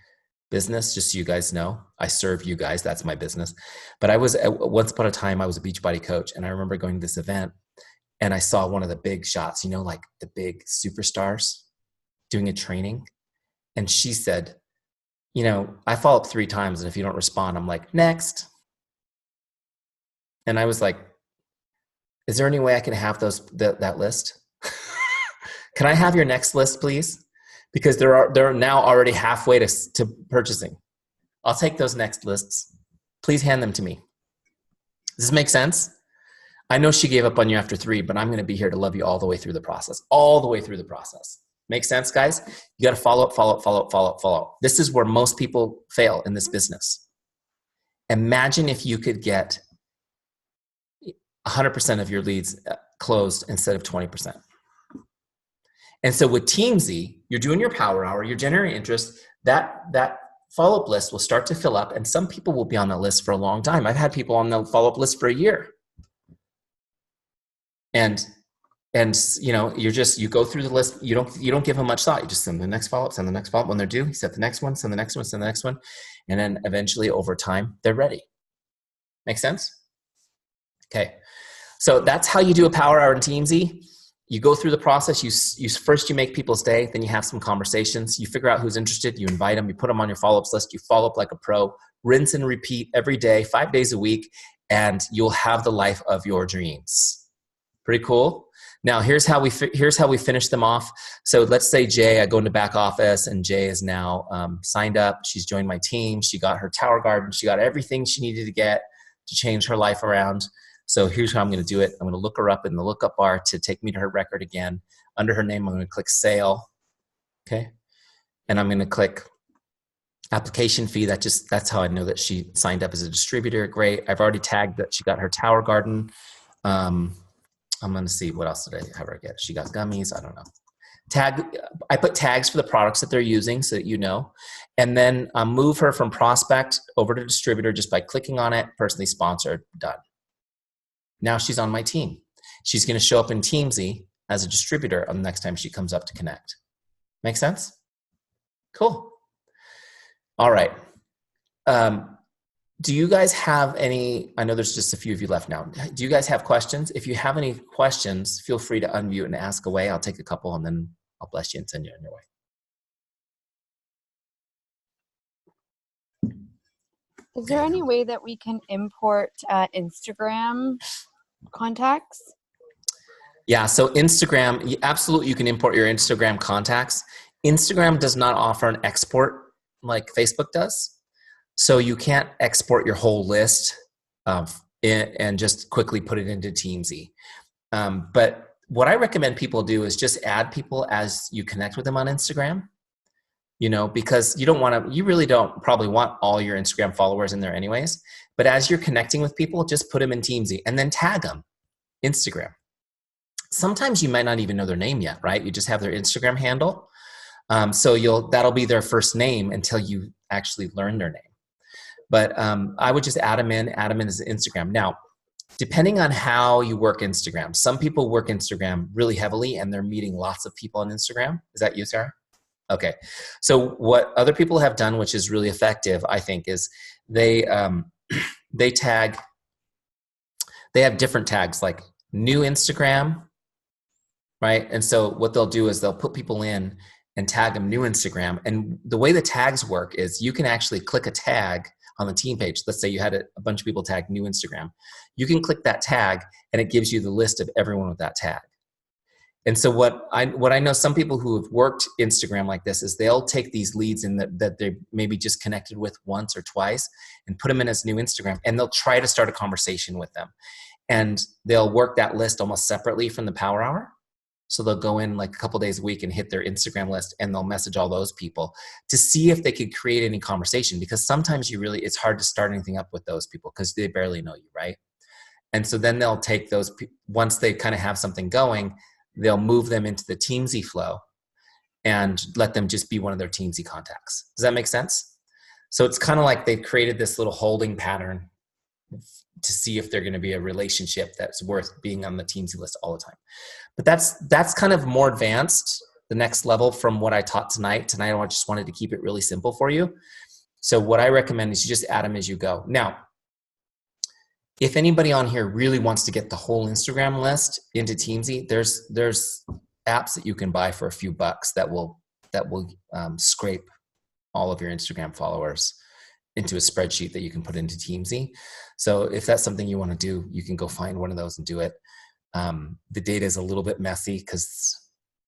business, just so you guys know. I serve you guys. That's my business. But once upon a time, I was a Beachbody coach, and I remember going to this event, and I saw one of the big shots, like the big superstars doing a training. And she said, I follow up 3 times, and if you don't respond, I'm like, next. And I was like, is there any way I can have that list? Can I have your next list, please? Because they're now already halfway to purchasing. I'll take those next lists. Please hand them to me. Does this make sense? I know she gave up on you after 3, but I'm going to be here to love you all the way through the process. All the way through the process. Make sense, guys? You got to follow up. This is where most people fail in this business. Imagine if you could get 100% of your leads closed instead of 20%. And so with Teamzy, you're doing your power hour, you're generating interest, that follow-up list will start to fill up, and some people will be on that list for a long time. I've had people on the follow-up list for a year. And you go through the list, you don't give them much thought. You just send the next follow-up. When they're due, you set the next one, send the next one, send the next one. And then eventually over time, they're ready. Make sense? Okay. So that's how you do a power hour in Teamzy. You go through the process. First you make people stay, then you have some conversations. You figure out who's interested. You invite them. You put them on your follow-ups list. You follow up like a pro. Rinse and repeat every day, 5 days a week, and you'll have the life of your dreams. Pretty cool. Now here's how we finish them off. So let's say Jay, I go into back office, and Jay is now signed up. She's joined my team. She got her tower garden. She got everything she needed to get to change her life around. So here's how I'm going to do it. I'm going to look her up in the lookup bar to take me to her record again. Under her name, I'm going to click sale. Okay. And I'm going to click application fee. That's how I know that she signed up as a distributor. Great. I've already tagged that she got her tower garden. I'm going to see what else did I have her get. She got gummies. I don't know. I put tags for the products that they're using so that you know. And then move her from prospect over to distributor just by clicking on it. Personally sponsored. Done. Now she's on my team. She's going to show up in Teamzy as a distributor on the next time she comes up to connect. Make sense? Cool. All right. Do you guys have any, I know there's just a few of you left now. Do you guys have questions? If you have any questions, feel free to unmute and ask away. I'll take a couple and then I'll bless you and send you on your way. Is there any way that we can import Instagram contacts? Yeah, so Instagram, absolutely, you can import your Instagram contacts. Instagram does not offer an export like Facebook does. So you can't export your whole list and just quickly put it into Teamzy. But what I recommend people do is just add people as you connect with them on Instagram, because you really don't probably want all your Instagram followers in there anyways. But as you're connecting with people, just put them in Teamzy and then tag them Instagram. Sometimes you might not even know their name yet, right? You just have their Instagram handle. So that'll be their first name until you actually learn their name. But I would just add them in as Instagram. Now, depending on how you work Instagram, some people work Instagram really heavily and they're meeting lots of people on Instagram. Is that you, Sarah? Okay. So what other people have done, which is really effective, I think, is they tag, they have different tags like new Instagram, right? And so what they'll do is they'll put people in and tag them new Instagram. And the way the tags work is you can actually click a tag on the team page. Let's say you had a bunch of people tag new Instagram. You can click that tag and it gives you the list of everyone with that tag. And so what I know some people who have worked Instagram like this is they'll take these leads in that they maybe just connected with once or twice and put them in as new Instagram, and they'll try to start a conversation with them. And they'll work that list almost separately from the Power Hour. So they'll go in like a couple days a week and hit their Instagram list, and they'll message all those people to see if they could create any conversation, because sometimes it's hard to start anything up with those people because they barely know you, right? And so then they'll take those, once they kind of have something going, they'll move them into the Teamzy flow and let them just be one of their Teamzy contacts. Does that make sense? So it's kind of like they've created this little holding pattern to see if they're going to be a relationship that's worth being on the Teamzy list all the time. But that's kind of more advanced, the next level from what I taught tonight. Tonight, I just wanted to keep it really simple for you. So what I recommend is you just add them as you go. Now, if anybody on here really wants to get the whole Instagram list into Teamzy, there's apps that you can buy for a few bucks that will scrape all of your Instagram followers into a spreadsheet that you can put into Teamzy. So if that's something you want to do, you can go find one of those and do it. The data is a little bit messy because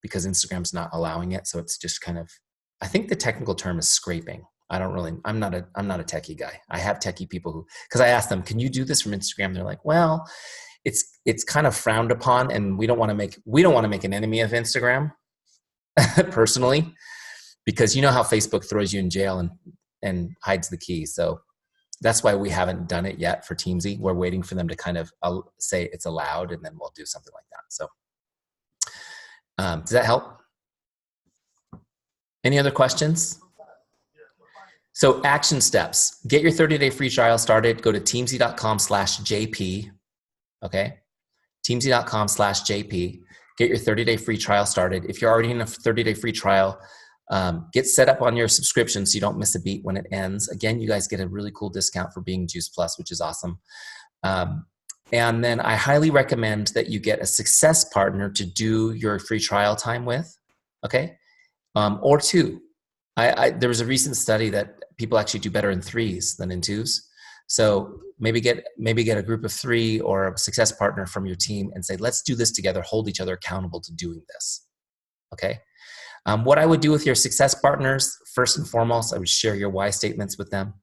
Instagram's not allowing it. So it's just kind of, I think the technical term is scraping. I'm not a techie guy. I have techie people because I asked them, can you do this from Instagram? They're like, well, it's kind of frowned upon, and we don't want to make an enemy of Instagram personally, because you know how Facebook throws you in jail and hides the key. So that's why we haven't done it yet for Teamzy. We're waiting for them to kind of say it's allowed, and then we'll do something like that. So does that help? Any other questions? So action steps. Get your 30-day free trial started. Go to teamzy.com/JP. Okay? Teamzy.com/JP. Get your 30-day free trial started. If you're already in a 30-day free trial, get set up on your subscription so you don't miss a beat when it ends. Again, you guys get a really cool discount for being Juice Plus, which is awesome. And then I highly recommend that you get a success partner to do your free trial time with, okay? Or two. There was a recent study that people actually do better in threes than in twos. So maybe get a group of three or a success partner from your team and say, let's do this together, hold each other accountable to doing this, okay? What I would do with your success partners, first and foremost, I would share your why statements with them.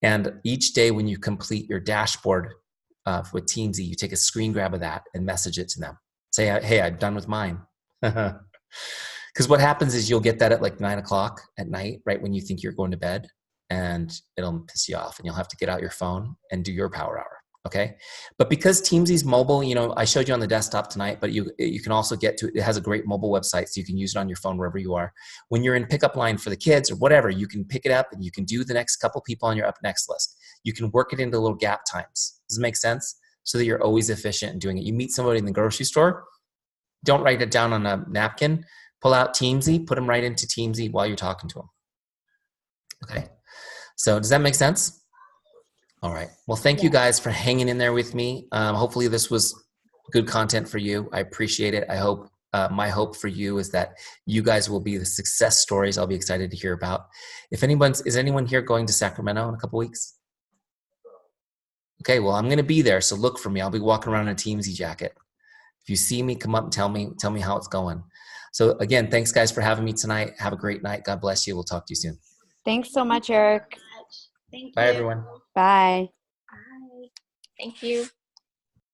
And each day when you complete your dashboard with Teamzy, you take a screen grab of that and message it to them. Say, hey, I'm done with mine. Because what happens is you'll get that at like 9 o'clock at night, right when you think you're going to bed, and it'll piss you off, and you'll have to get out your phone and do your Power Hour. Okay. But because Teamzy's mobile, I showed you on the desktop tonight, but you can also get to it. It has a great mobile website, so you can use it on your phone wherever you are. When you're in pickup line for the kids or whatever, you can pick it up and you can do the next couple people on your up next list. You can work it into little gap times. Does it make sense? So that you're always efficient in doing it. You meet somebody in the grocery store, don't write it down on a napkin. Pull out Teamzy, put them right into Teamzy while you're talking to them. Okay. So does that make sense? All right. Well, thank you guys for hanging in there with me. Hopefully this was good content for you. I appreciate it. I hope my hope for you is that you guys will be the success stories I'll be excited to hear about. Is anyone here going to Sacramento in a couple weeks? Okay. Well, I'm going to be there. So look for me. I'll be walking around in a Teamzy jacket. If you see me, come up and tell me how it's going. So again, thanks guys for having me tonight. Have a great night. God bless you. We'll talk to you soon. Thanks so much, Eric. Thank you. Bye, everyone. Bye. Bye. Thank you.